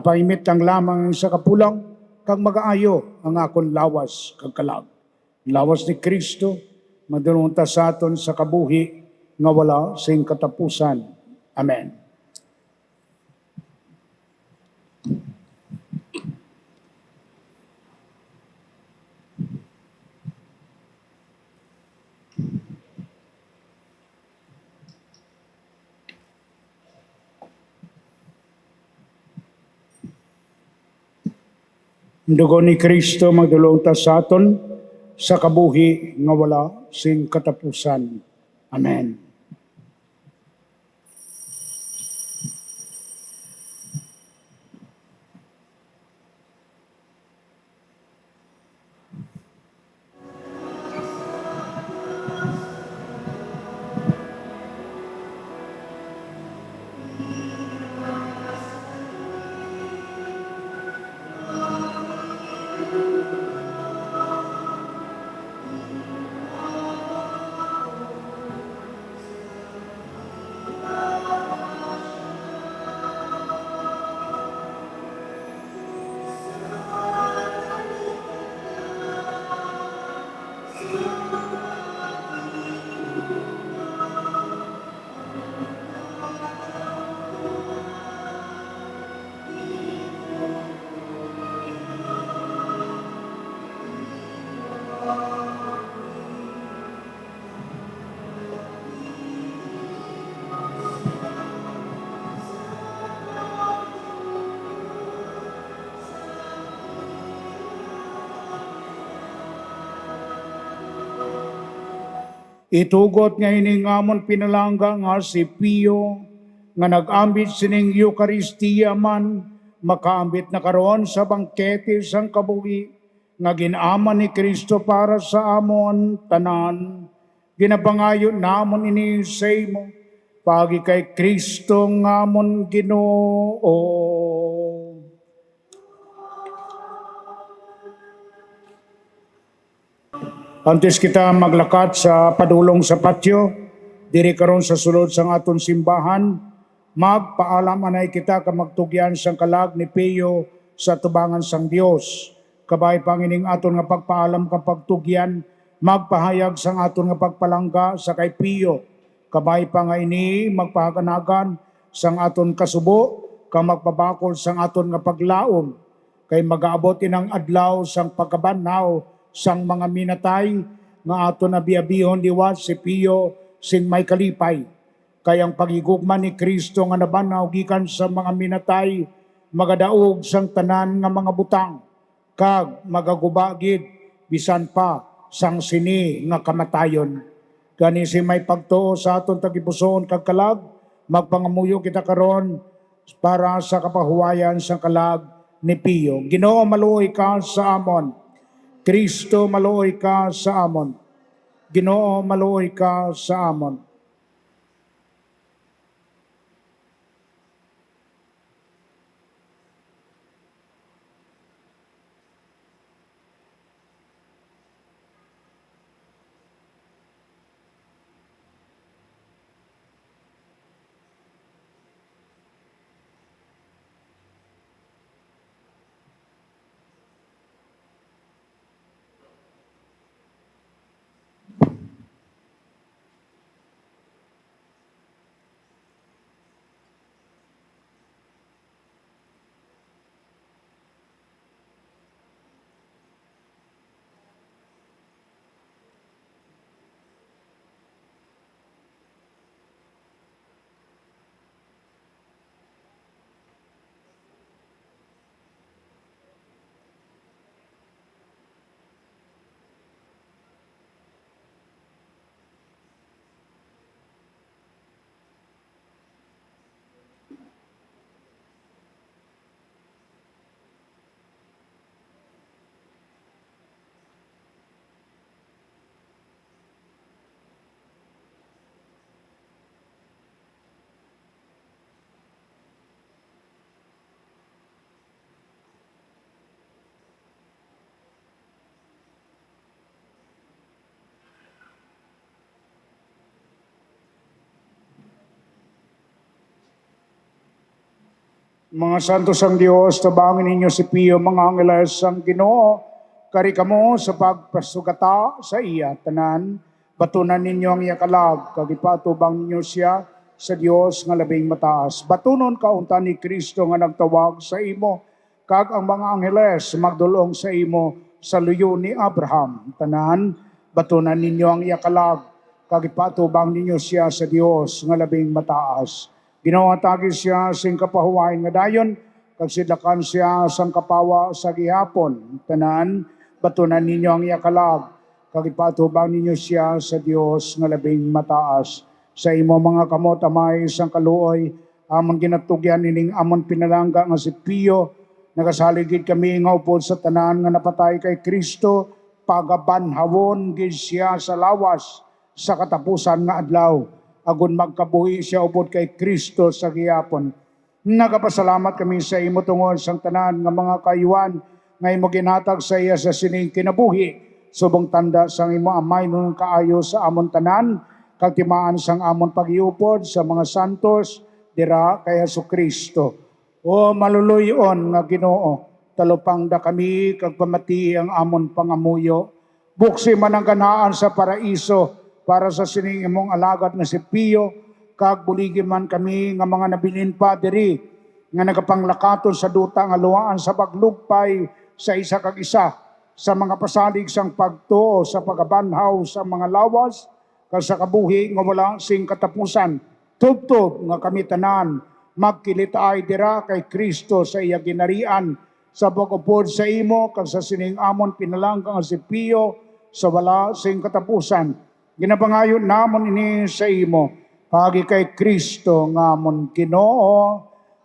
B: paimit lang lamang sa kapulang, kag magaayo ang akon lawas kag kalag. Lawas ni Kristo, madulunta sa aton sa kabuhi nga wala sing katapusan. Amen. Dugo ni Kristo magdulong ta sa aton sa kabuhi nga wala sing katapusan. Amen. Itugot nga ining amon pinalangga nga si Pio, nga nag-ambit sining Eucharistia man, makaambit na karon sa bangkete sang kabuhi, nga ginaman ni Kristo para sa amon tanan. Ginabangayon namon ini sa imo, pagi kay Kristo nga amon Ginoo. Antes kita maglakat sa padulong sa patio, diri karon sa sulod sang aton simbahan, magpaalam anay kita ka magtugyan sang kalag ni Pio sa tubangan sang Dios. Kabay pangining aton nga pagpaalam ka pagtugyan, magpahayag sang aton nga pagpalangga sa kay Pio. Kabay pa nga ini magpahaganagan sang aton kasubo, ka magpabakol sang aton nga paglaom, kay mag-aabot inang adlaw sang pagkabanhaw sang mga minatay nga ato na biabihon liwat si Pio sing may kalipay. Kay ang pagigugma ni Kristo nga nabanaw gikan sa mga minatay, magadaog sang tanan nga mga butang, kag magagubagid bisan pa sang sini nga kamatayon. Gani si may pagtuo sa aton tagipusoon kag kalag, magpangamuyo kita karon para sa kapahuwayan sang kalag ni Pio. Ginoo, maluoy ka sa amon. Kristo, maluoy ka sa amon. Ginoo, maluoy ka sa amon. Mga santos ang Diyos, tabangin ninyo si Pio, mga angeles ang Ginoo, kari kamo sa pagpasugata sa iya, tanan, batunan ninyo ang iya kalag, kagipatubang ninyo siya sa Dios nga labing mataas. Batunon kaunta ni Kristo nga nagtawag sa imo, kag ang mga angeles magdulong sa imo sa luyo ni Abraham. Tanan, batunan ninyo ang iya kalag, kagipatubang ninyo siya sa Dios nga labing mataas. Ginawatagi siya sing kapahuwain nga dayon, kag sidlakan siya sang kapawa sa gihapon. Tanan, batunan ninyo ang iya kalag, kag ipatubang ninyo siya sa Dios nga labing mataas. Sa imo mga kamot amay sang kaluoy, amon ginatugyan ining amon pinalangga nga si Pio, nagasaligid kami nga upod sa tanan nga napatay kay Kristo, pagabanhawon gid siya sa lawas sa katapusan nga adlaw. Agon magkabuhi siya upod kay Kristo sa gihapon. Nagapasalamat kami sa imo tungod sang tanan nga mga kayuan nga imo ginhatag sa iya sa sining kinabuhi. Subong tanda sang imo amay nun kaayo sa amon tanan, kag timaan sang amon paghiupod sa mga santos dira kay Jesucristo. O maluluyon nga Ginoo, talupang da kami kag pamati ang amon pangamuyo. Buksi man ang ganaan sa paraiso para sa sining imong alagad nga si Pio, kag buligi man kami nga mga nabilin pa diri nga nagapanglakaton sa duta nga luwaan sa paglugpay sa isa kag isa sa mga pasalig sang pagtuo sa pagabanhaw sa mga lawas kag sa kabuhi nga wala sing katapusan. Tubtob nga kami tanan magkilitay dira kay Kristo sa iya ginarian sa pag-upod sa imo kag sa sining amon pinalangga nga si Pio sa wala sing katapusan. Ginapangayon namon ini sa imo, pagi kay Kristo nga amon Ginoo.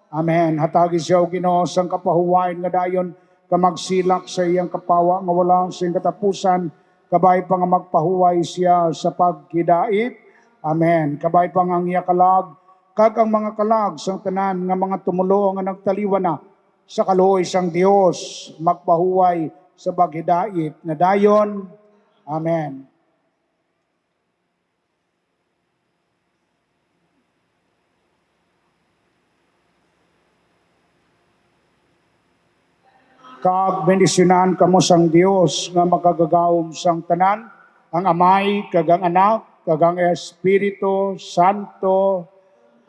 B: Amen. Hatagi siya o Ginoo sang kapahuwain nga dayon, kamagsilak sa iyang kapawa nga walang sing katapusan, kabay pa nga magpahuway siya sa pagkidait. Amen. Kabay pa nga ang iya kalag, kag ang mga kalag sang tanan nga mga tumulo nga nagtaliwan na sa kaluoy sang Dios, magpahuway sa paghidait na dayon. Amen. Kag bendisyonan kamo sang Dios nga makagagawom sang tanan, ang Amay, kag ang Anak, kag ang Espiritu Santo.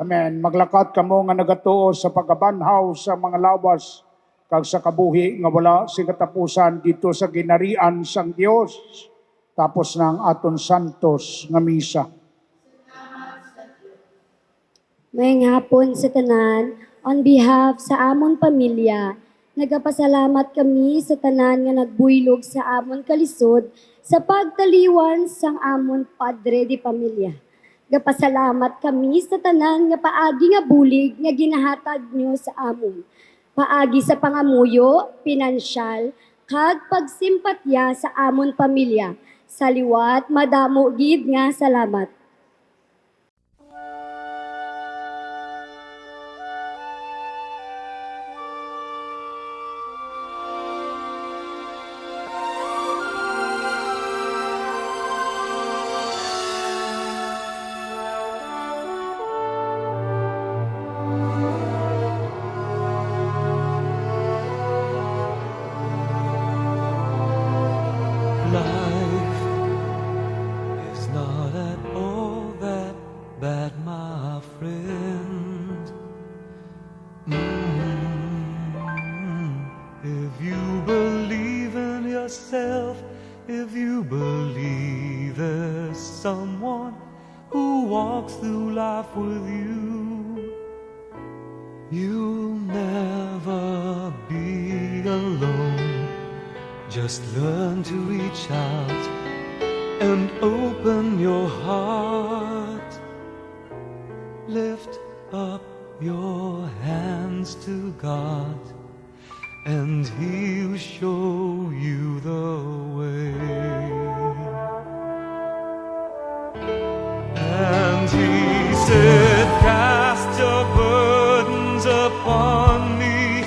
B: Amen. Maglakat kamo nga nagatuo sa pagabanhaw sa mga lawas, kag sa kabuhi nga wala sing katapusan dito sa ginarian sang Dios. Tapos ng aton santos nga misa.
D: Mayang hapon sa tanan, on behalf sa amon pamilya, nagapasalamat kami sa tanan nga nagbuylog sa amon kalisod sa pagtaliwan sang amon padre di pamilya. Gapasalamat kami sa tanan nga paagi nga bulig nga ginahatag niyo sa amon. Paagi sa pangamuyo, pinansyal, kag pagsimpatya sa amon pamilya. Sa liwat, madamo gid nga salamat.
E: Life is not at all that bad, my friend. If you believe in yourself, if you believe there's someone who walks through life with you, you'll never be alone. Just learn to reach out and open your heart. Lift up your hands to God, and He'll show you the way. And He said, cast your burdens upon me,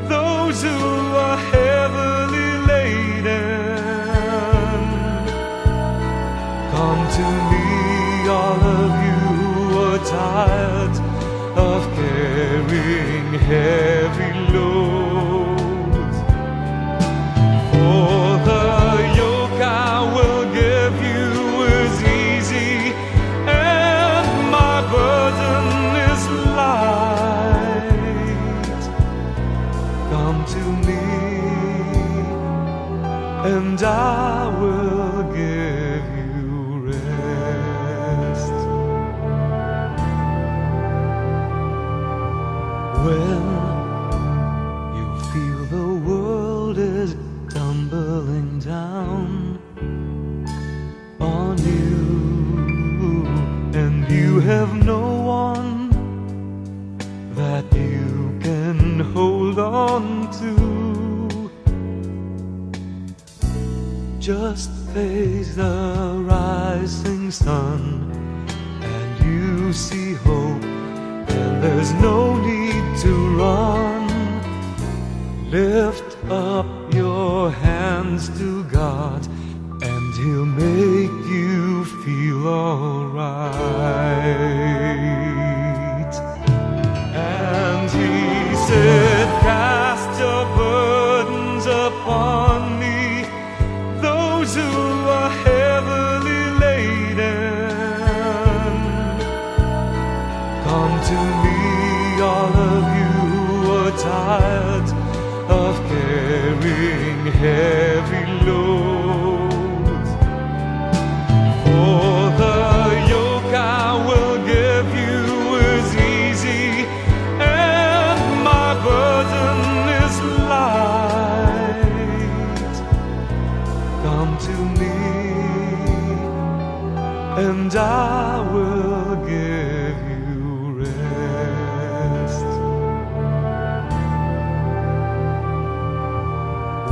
E: those who are heavily come to me, all of you are tired of carrying heavy loads. For the yoke I will give you is easy, and my burden is light. Come to me, and I will give you rest. When you feel the world is tumbling down on you, and you have no one that you can hold on to, just face the rising sun, and you see hope, and there's no need to run. Lift up your hands to God, and He'll make you feel alright. And He said, cast your burdens upon me, those who are heavily laden. Come to me, all of you who are tired of carrying heavy loads. For the yoke I will give you is easy, and my burden is light. Come to me, and I will give you rest.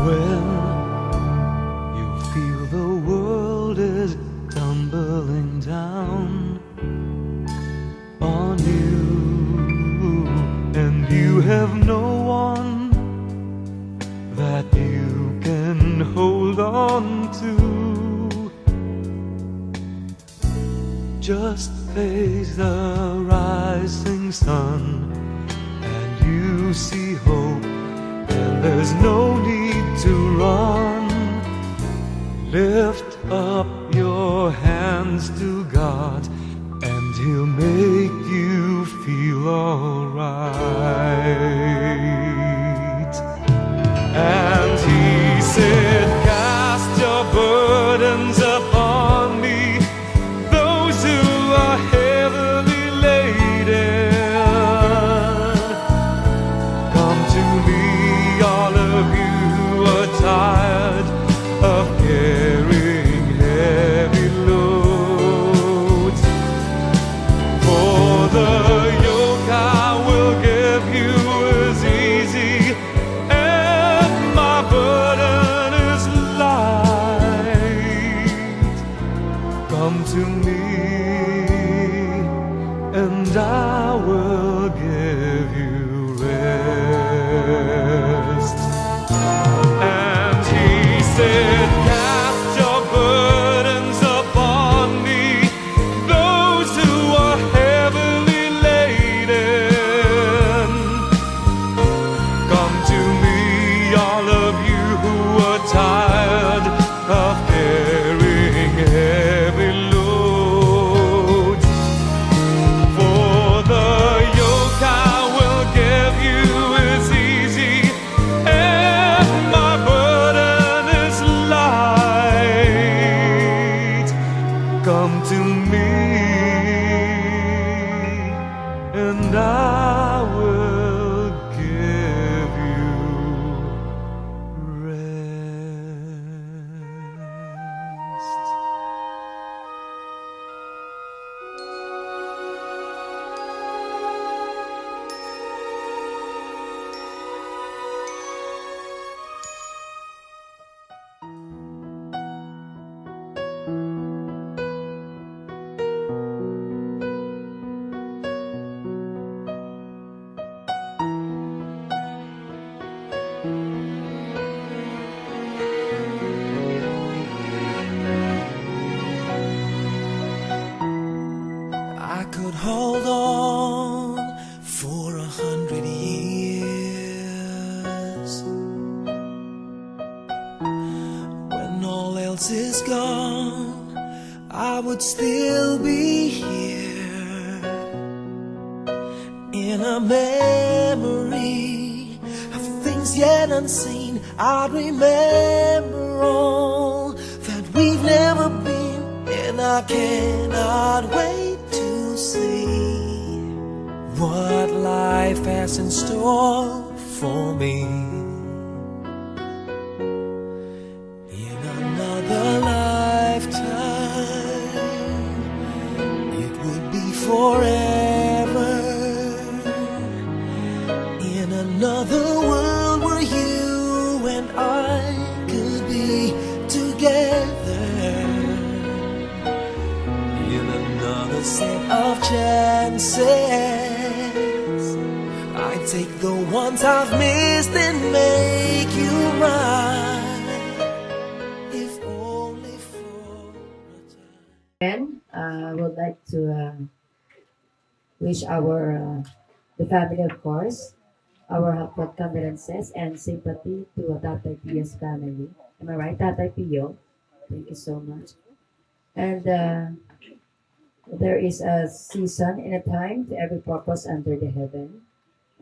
E: When you feel the world is tumbling down on you, and you have no one that you can hold on to, just face the rising sun, and you see hope, and there's no need to run. Lift up your hands to God, and He'll make you feel alright. And He said, cast your burdens upon me, those who are heavily laden. Come to me, all of you who are tired of carrying heavy loads. For the yoke I will give you is easy, and my burden is light. Come to me, and I will give you rest. And He said, cast your burdens upon me, those who are heavily laden. Come to me, all of you who are tired of carrying heavy loads. For the yoke I will give you is easy, and my burden is light. Come to me, and I will give you rest. once is gone, I would still be here in a memory of things yet unseen. I remember all that we've never been, and I cannot wait to see what life has in store for me. In another lifetime, it would be forever. In another world where you and I could be together. In another set of chances, I take the ones I've missed and make you mine, if only for a time.
F: And I would like to wish our the family, of course, our heartfelt condolences and sympathy to Tatay Pio's family. Am I right, Tatay Pio? Thank you so much. And there is a season and a time to every purpose under the heaven.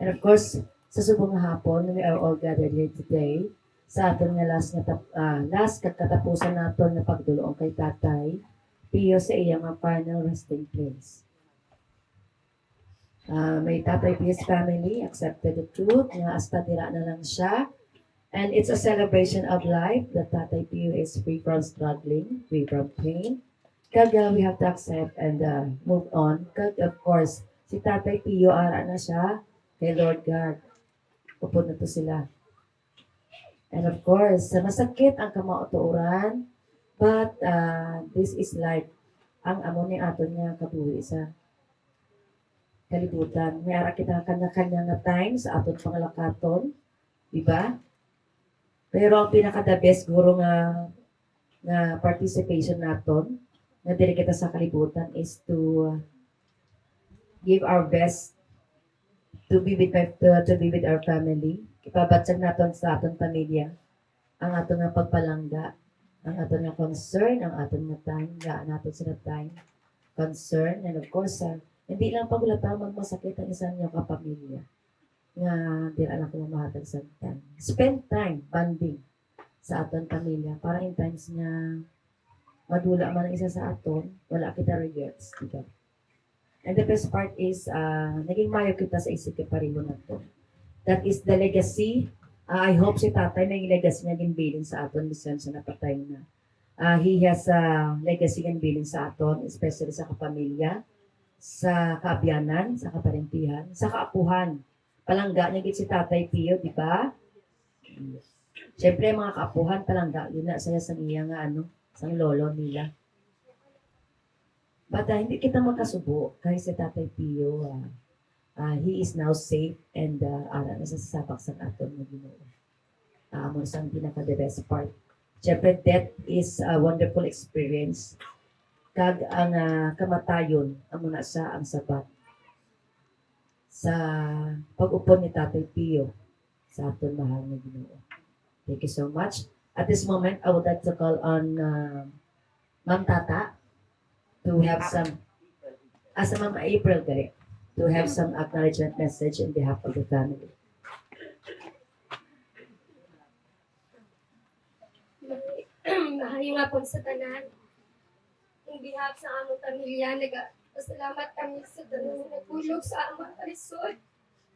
F: And of course, sa subong hapon, we are all gathered here today sa aton nga last katapusan naton na pagdulong kay Tatay Pio sa iyang final resting place. May Tatay Pio's family accepted the truth nga hasta dira na lang siya. And it's a celebration of life that Tatay Pio is free from struggling, free from pain. Kag we have to accept and move on. Kag of course, si Tatay Pio ara na siya kay Lord God. Upod na to sila. And of course, masakit ang kamauturan, but this is life. Ang amo ni aton nga kabuhi sa kalibutan. May ara kita kanya-kanya nga time sa aton pangalakaton, di ba? Pero ang pinaka-the best guro nga participation naton na diri kita sa kalibutan is to give our best to be with our family. Ipabatsag naton sa aton pamilya ang aton nga pagpalangga, ang aton nga concern, ang aton nga time, gaan naton sila time, concern, and of course, hindi lang pagulata magmasakit ang isang nyo kapamilya nga di anak ko mahatag sa time. Spend time bonding sa aton pamilya para in times nga madula man ang isa sa aton, wala kita regrets, diba? And the best part is, naging mayo kita sa isip ka pareho na to. That is the legacy. I hope si tatay may legacy nga ginbilin sa aton, bisan sa napatay na. He has a legacy nga ginbilin sa aton, especially sa kapamilya, sa kaabyanan, sa kaparentihan, sa kaapuhan. Palangga niya gid si Tatay Pio, di ba? Siyempre, mga kaapuhan, palangga, yun na saya sa iya nga sang lolo nila. But hindi kita magkasubo kahit si Tatay Pio, he is now safe and ara na sa sapak sa aton nga Ginoo. Mo sang pinaka the best part. Siyempre, death is a wonderful experience. Kag ang kamatayon amo na sa ang sabat sa pag-upon ni Tatay Pio sa aton mahal nga Ginoo. Thank you so much. At this moment, I would like to call on Ma'am Tata to have some, sa Ma'am April, correct, to have some acknowledgement message in behalf of the family.
G: Mahayong hapon sa tanan. In behalf sa among pamilya, nagpasalamat kami sa tanan na nagpulog sa among kalisod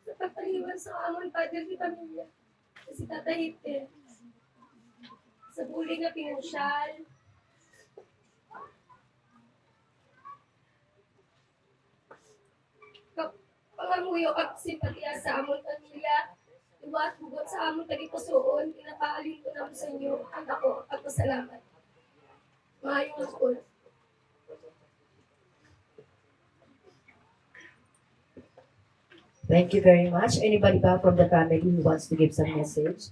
G: sa pagpaliwan sa among padre ni pamilya. Si Tatay Hite. Sa buling na pinansyal, pangamuyo at simpatiya sa among pamilya, iwat bugot sa among tagipusoon, pinapaalin ko naman sa inyo ang ako at pasalamat. Mahayong hapon.
F: Thank you very much. Anybody back from the family who wants to give some message?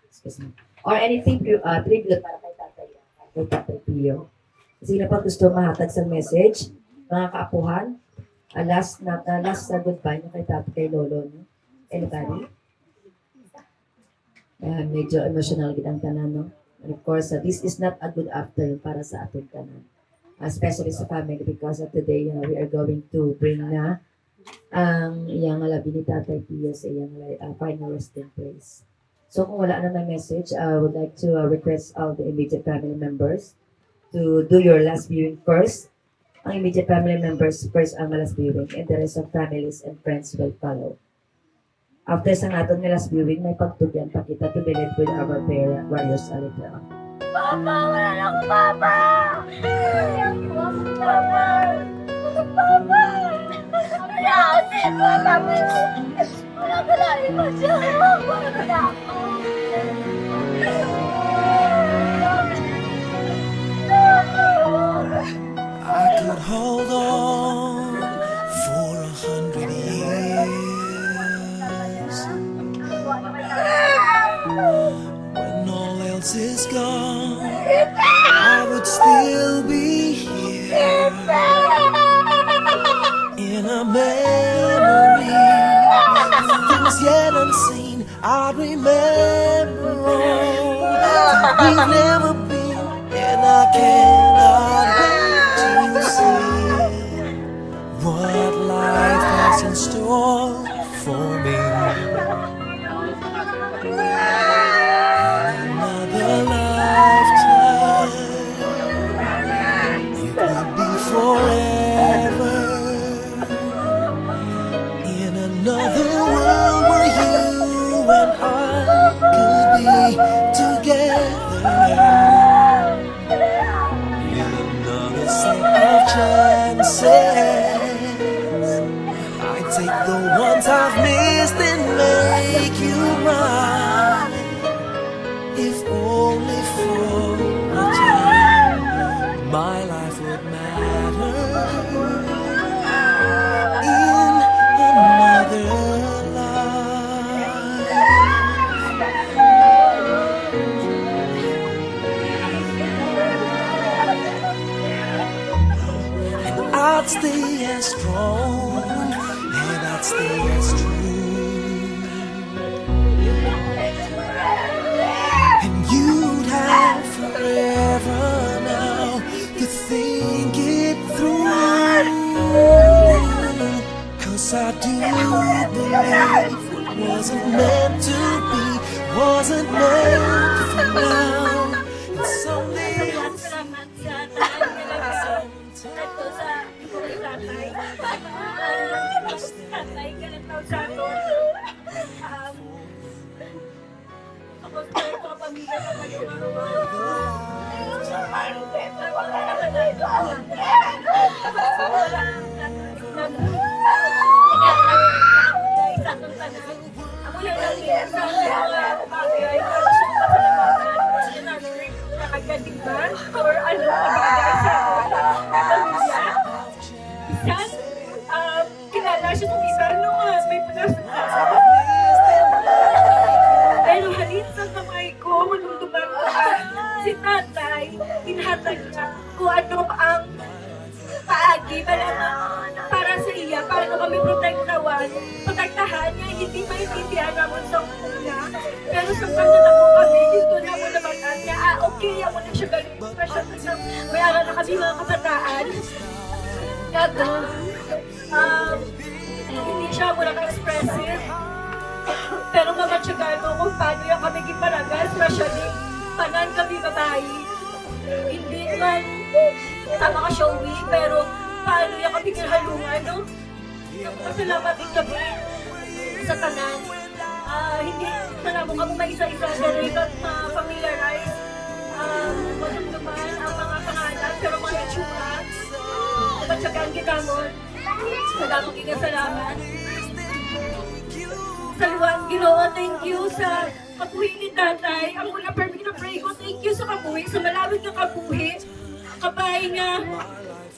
F: Excuse me. Or anything tribute para kay Tatay Pio. Sino pa gusto mahatag sa message? Mga kaapuhan? Last goodbye na kay Lolo. No? Anybody? Medyo emotional gid ang tanan, no? And of course, this is not a good afternoon para sa ating kanan. Especially sa family because of today, we are going to bring na ang iyang labi ni Tatay Pio sa iyang final resting place. So kung wala na may message, I would like to request all the immediate family members to do your last viewing first. Ang immediate family members first ang last viewing and the rest of families and friends will follow. After sa naton nga last viewing, may pagtugyan pa kita to be led with our prayer warriors a little.
G: Papa, wala na ako, Papa! Ayaw ko ako, Papa! Papa! Wala kasi, Papa! Wala ka lang iba siya! Wala ka na ako!
E: I could hold on for 100 years. When all else is gone, I would still be here in a memory. Things yet unseen, I'd remember all that we've never been, and I cannot wait to see what life has in store for me. Another lifetime, it would be forever. In another world where you and I could be together. In another set of chances, I take the ones I've missed and make you mine. If only for a time, my life would matter. In another life, and I'd stay as strong, and I'd stay as true. And you'd have forever now to think it through. 'Cause I do believe what wasn't meant to be wasn't meant for now. And someday
G: Salamat sa tatay. Ito sa ibang tatay. Tatay, galit na sa akin. Ako sa ito, pamilya ko kayo ako yung nangyayon sa mga bagay para sa pasalamatan nakagadiban or ano bagay sa pamilya. Isang kilala siya ng isa nung may pinasukan sa pero halin sa kamay ko, manunduman ko si tatay, hinhatag niya kung ano ang paagi para sa iya, para na kami protektahan niya, hindi maintindihan naman sa una. Pero sa pagkatako kami, dito na mo naman niya, okay, ako na siya galing pa siya, may aral na kami mga kabataan. Kato, hindi siya muna ka-expressive. Pero mamatsagaan mo kung paano yung kami giparaga, especially panan kami babae. Hindi man tama ka showy, pero paano yung kami kinhalungan, no? Salamat din kami sa tanan. Hindi salamat kami may isa-isa ganun at ma-familiarize. Madumduman ang mga pangalan, pero mga itsura. Mamatsagaan kita mo. Salamat din salamat. Sa luwan, Ginoo, thank you sa kabuhi ni tatay. Ang una permit na pray ko, thank you sa kabuhi, sa malawig na kabuhi. Kabay nga,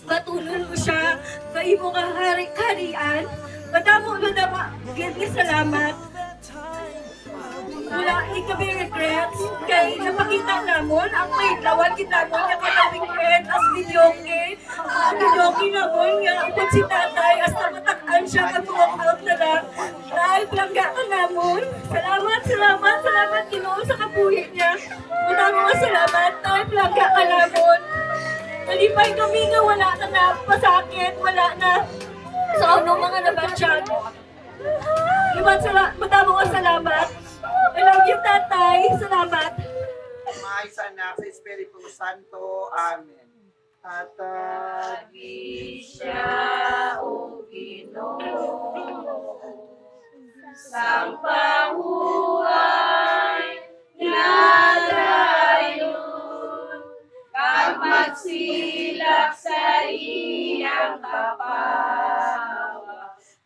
G: matulong mo siya sa imo nga harian. Madamo, give me salamat. Wala, ikabi regrets. Kay napakita namon, ang may lawan kita mo, yung kalawing friend, as videoke. Videoke namon, nga upod si tatay, as namataan siya, mag-walk out na lang. Dahil plangga ka namon. Salamat, Ginoo, sa kabuhi.
H: kinabuhi niya. Maraming salamat na pinagkakalabot. Nalipay kami nga wala na na pasakit, wala na sa anong mga nabansyan. Maraming salamat. I love you, tatay. Salamat.
I: May sa anak sa Espiritu Santo. Amen. Tatagi siya o Ginoo sang pahuway nga dayon kag magsilak sa iyang kapawa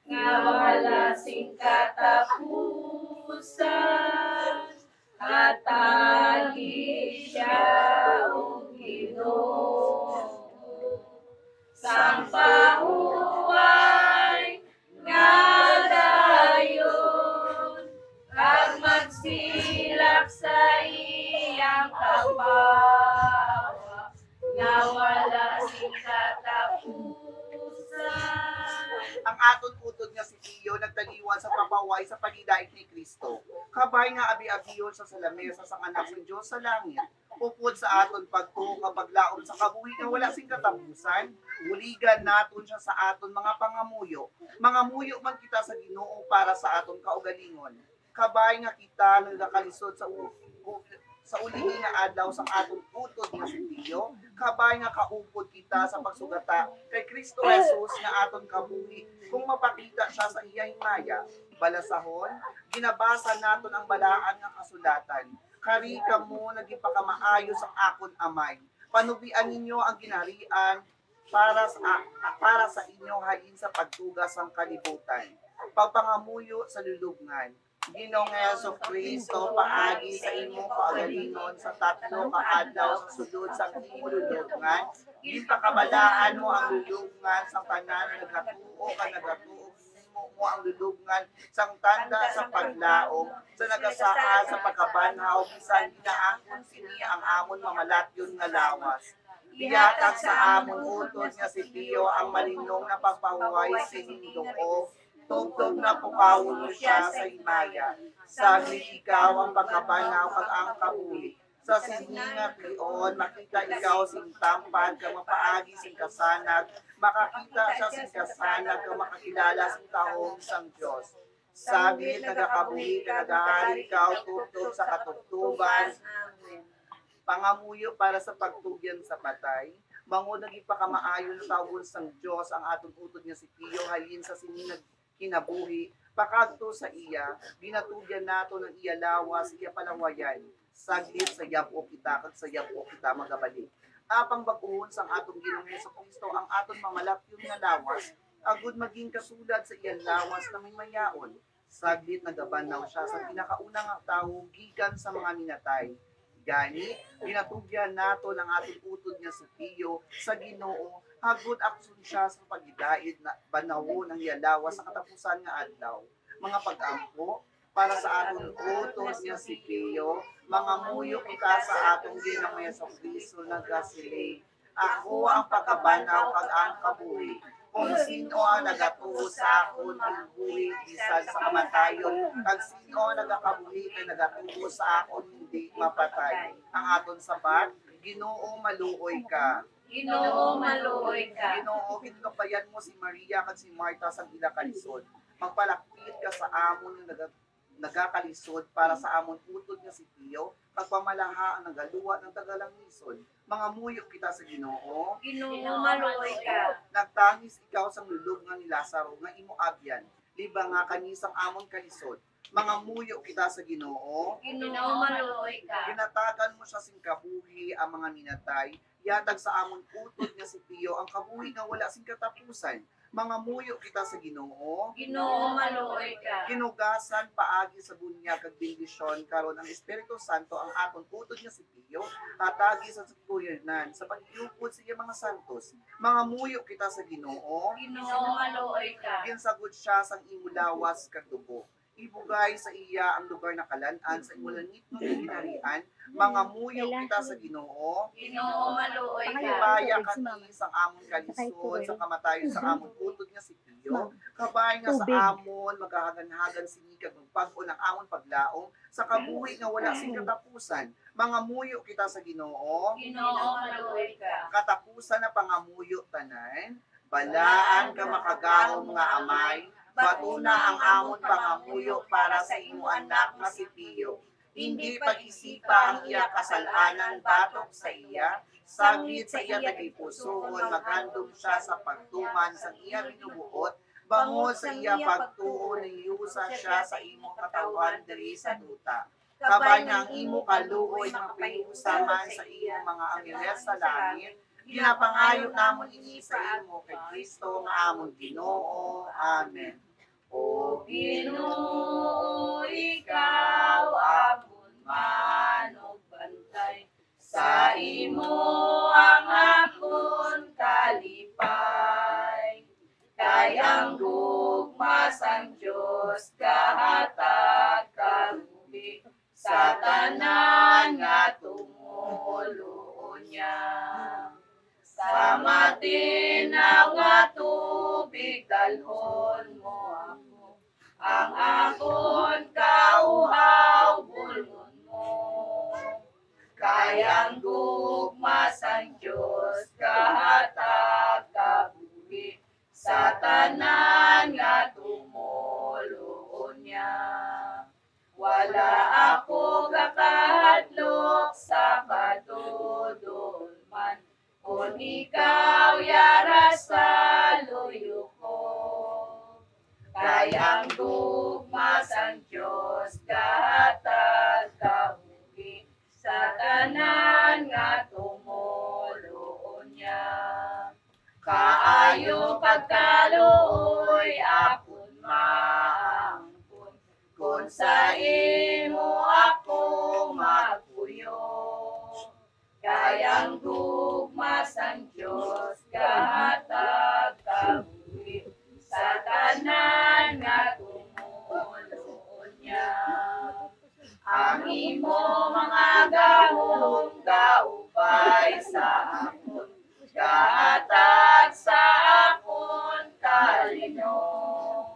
I: nga wala sing katapusan katagi siya o Ginoo sang pahuway nga dayon kag magsilak sa iyang kapawa nga wala sing katapusan. Ang aton utod nga si Tio nagtaliwan sa papaway sa pagidait ni Kristo. Kabay nga abi-abiyon sa lamesa sang anak ng Diyos sa langit. Upod sa aton pagtuo kapag laom sa kabuhi nga wala sing katapusan, uligan naton siya sa aton mga pangamuyo. Mga muyo man kita sa Ginoo para sa aton kaugalingon. Kabay nga kita nagakalisod sa ulihi nga adlaw sa aton utod nga si Tio, kabay nga kaupod kita sa pagsugata kay Kristo Jesus nga aton kabuhi kung mapakita siya sa iya himaya. Balasahon, ginabasa naton ang balaan nga kasulatan. Kari kamo nagipakamaayos ang akon amay. Panubian ninyo ang ginharian para sa inyo halin sa pagtugas ng kalibutan. Pagpangamuyo sa lulubngan. Ginoong Yesu Kristo, paagi sa imong kaugalingon sa tatlo ka adlaw sa sulod sa imong lulubngan. Gipakabalaan mo ang lulubngan sa tanan nagatuo ka nagatuo mo ang lulubngan sang tanda sa paglaom sa nagasaad sa pagkabanhaw bisan ginaangkon sini ang amon mamalatyon nga lawas. Ihatag sa amon utod nga si Tio ang malinong na pagpahuway sining duko. Tugtog na pukawon mo siya sa himaya. Saglit ikaw ang pagkabanhaw pag ang kabuhi. Sa siningat lion, makita ikaw sing tampad, ka mapaagi sing kasanag, makakita siya sing kasanag, ka makakilala sing tahong sang Diyos. Saglit nagakabuhi, ka nagahari ikaw, tutog sa katugtuban, pangamuyo para sa pagtugyan sa patay, mangod nagipakamaayon tawon sang Diyos ang atong utod nga si Tio, halin sa sininag kinabuhi, pakagto sa iya, binatugyan nato ng iya lawas, iya palawayan, saglit sa yapo kita, kag sa yapo kita magabalik. Apang baguhon sang atong Ginoong Hesus Kristo, ang aton mamalapyon nga lawas, agud maging kasulad sa iya lawas na may mayaon. Saglit nagabanaw siya sa pinakaunang nga tawo, gikan sa mga minatay. Gani, binatugyan nato ng ating utod nga si Tio sa Ginoo, hagod aksun siya sa pagidait na banawo ng yalawa sa katapusan nga adlaw. Mga pag-ampo, para sa atong utod nga si Tio, mga muyo kita sa atong Ginoong Hesus Kristo nagasilay. Ako ang pagkabanaw kag ang kabuhi. Kung sino ang nagatuo sa akon ang buhi bisan sa kamatayon, kag sino ang nagakabuhi kay nagatuo sa akon hindi mapatay. Ang aton sabat, Ginoo maluoy ka.
F: Ginoo maluoy ka.
I: Ginoo kinlupayan mo si Maria kag si Marta sa ila kalisod. Magpalakpit ka sa amon nga nagakalisod para sa amon utod nga si Tio, kag pamalaha ang nagaluwa ng tagalangisod. Mga muyo kita sa Ginoo.
F: Ginoo maluoy ka.
I: Nagtangis ikaw sa lulubngan ni Lazaro nga imo abyan, liba nga kanisang amon kalisod. Mga muyo kita sa Ginoo.
F: Ginoo maluoy ka.
I: Ginatagan mo siya sing kabuhi ang mga minatay, yatag sa amon utod nga si Tio ang kabuhi nga wala sing katapusan. Mga muyo kita sa Ginoo.
F: Ginoo maluoy ka.
I: Kinugasan paagi sa bunyag kag bendisyon karon ang Espiritu Santo ang aton utod nga si Tio, hatagi sa tuyonan sa paghiupod sa iya mga santos. Mga muyo kita sa Ginoo.
F: Ginoo maluoy ka.
I: Ginsagod siya sang imo lawas kag dugo. Ibugay sa iya ang lugar na kalan-an sa imulangit ng ginarian, mga muyo kita sa Ginoo.
H: Ginoo maluoy ka.
I: Himaya kami sa amon kalisod, sa kamatayon sa amon utod nga si Pio. Kabay nga sa amon, maghahagan-hagan sinikag magpag-o ng amon paglaong, sa kabuhi nga wala sing katapusan. Mga muyo kita sa Ginoo.
H: Ginoo maluoy ka.
I: Katapusan na pangamuyo tanan, balaan ka makagahom nga amay, batuna ang amon pangamuyo para sa imo anak nga si Pio. Hindi pag-isipa ang iya kasalanan batok sa iya, saglit sa iya tagipusoon, maghandom siya sa pagtuman sa iya binubuot, bangod sa iya pagtuo niyusa siya sa imo katawan diri sa duta. Kabay nga ang imo kaluoy mapahiusaman sa imo mga angeles sa langit, ginapangayo namon ini sa imo kay Kristo nga amon Ginoo. Amen.
H: O Ginoo, ikaw amon manong bantay, sa imo ang akon kalipay. Kay ang gugma sang Dios kahatag karubi, sa tanan nga tumuluon niya. Sa matinaw nga tubig dalhon mo ako, ang akon kauhaw bulngon mo. Kay ang gugma sang Dios kahatag kabuhi, sa tanan nga tumuluon niya. Wala ako kakahadlok sa katudulman, kung ikaw yara sa luyo ko. Kay ang gugma sang Dios kahatag kabuhi, sa tanan nga tumuluon niya. Kaayo pagkaluoy akon maangkon, kung sa imo ako magpuyo. Kay ang gugma sang Dios kahatag kabuhi, sa tanan nga tumuluon niya. Ang imo mga gahom gaupay sa akon, kahatag sa akon kalinom.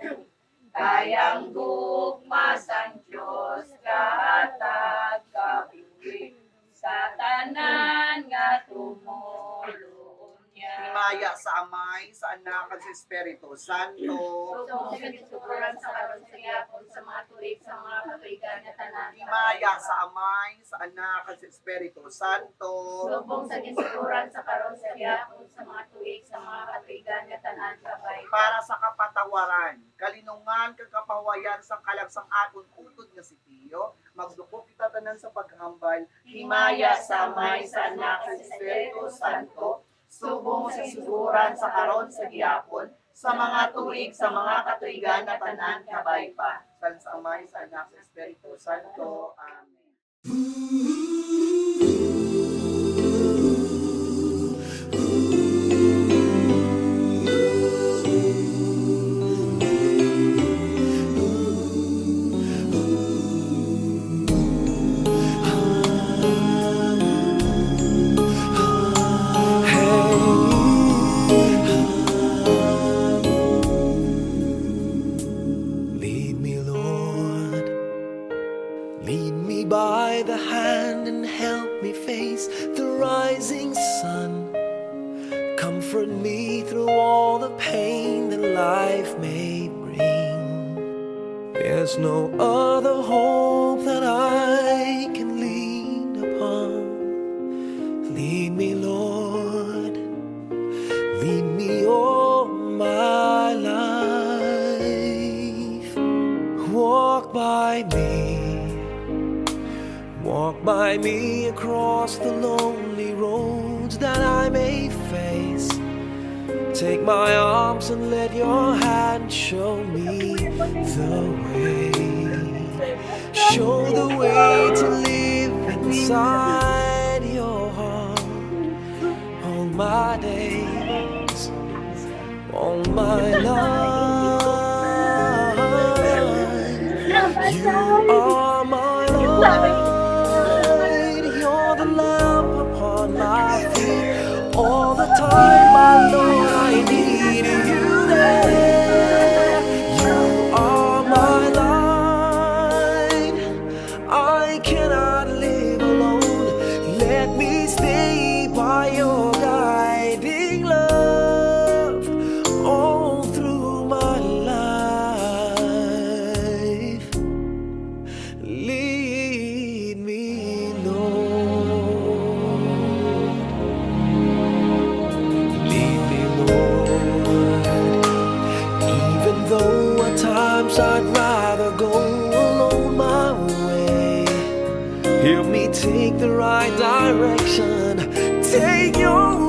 H: Kay ang gugma sang Dios kahatag kabuhi, sa tanan nga tumuluon niya.
I: Himaya sa Amay, sa Anak, at sa Espiritu Santo.
H: Subong sa gisukuran sa karon sa gyapon sa mga tuig sa mga katuigan nga tanan.
I: Himaya sa Amay, sa Anak, at sa Espiritu Santo.
H: Subong sa gisukuran sa karon sa gyapon sa mga tuig sa mga katuigan nga tanan kabay.
I: Para sa kapatawaran, kalinungan, kakapawayan, sang kalagsang aton utod nga si Pio, magduko kita tanan sa paghambal, himaya sa Amay, sa Anak, at sa Espiritu Santo, subong sa siguran sa karon sa giyapon, sa mga tuig, sa mga katuigan na tanan kabay pa. Sa Amay, sa Anak, sa Espiritu Santo. Amen.
E: Lead me, Lord. Lead me by the hand and help me face the rising sun. Comfort me through all the pain that life may bring. There's no other hope that I can lean upon. Lead me, Lord. Lead me all my life. Walk by me across the lonely roads that I may face. Take my arms and let your hand show me the way. Show the way to live inside your heart. All my days, all my life. are my light. You're the lamp upon my feet. All the time, my Lord, I need you there. You are my light. I cannot live alone. Let me stay by your guiding love all through my life. Lead me, Lord. Lead me, Lord. Even though at times I'd rather go alone my way, help me take the right direction. Take your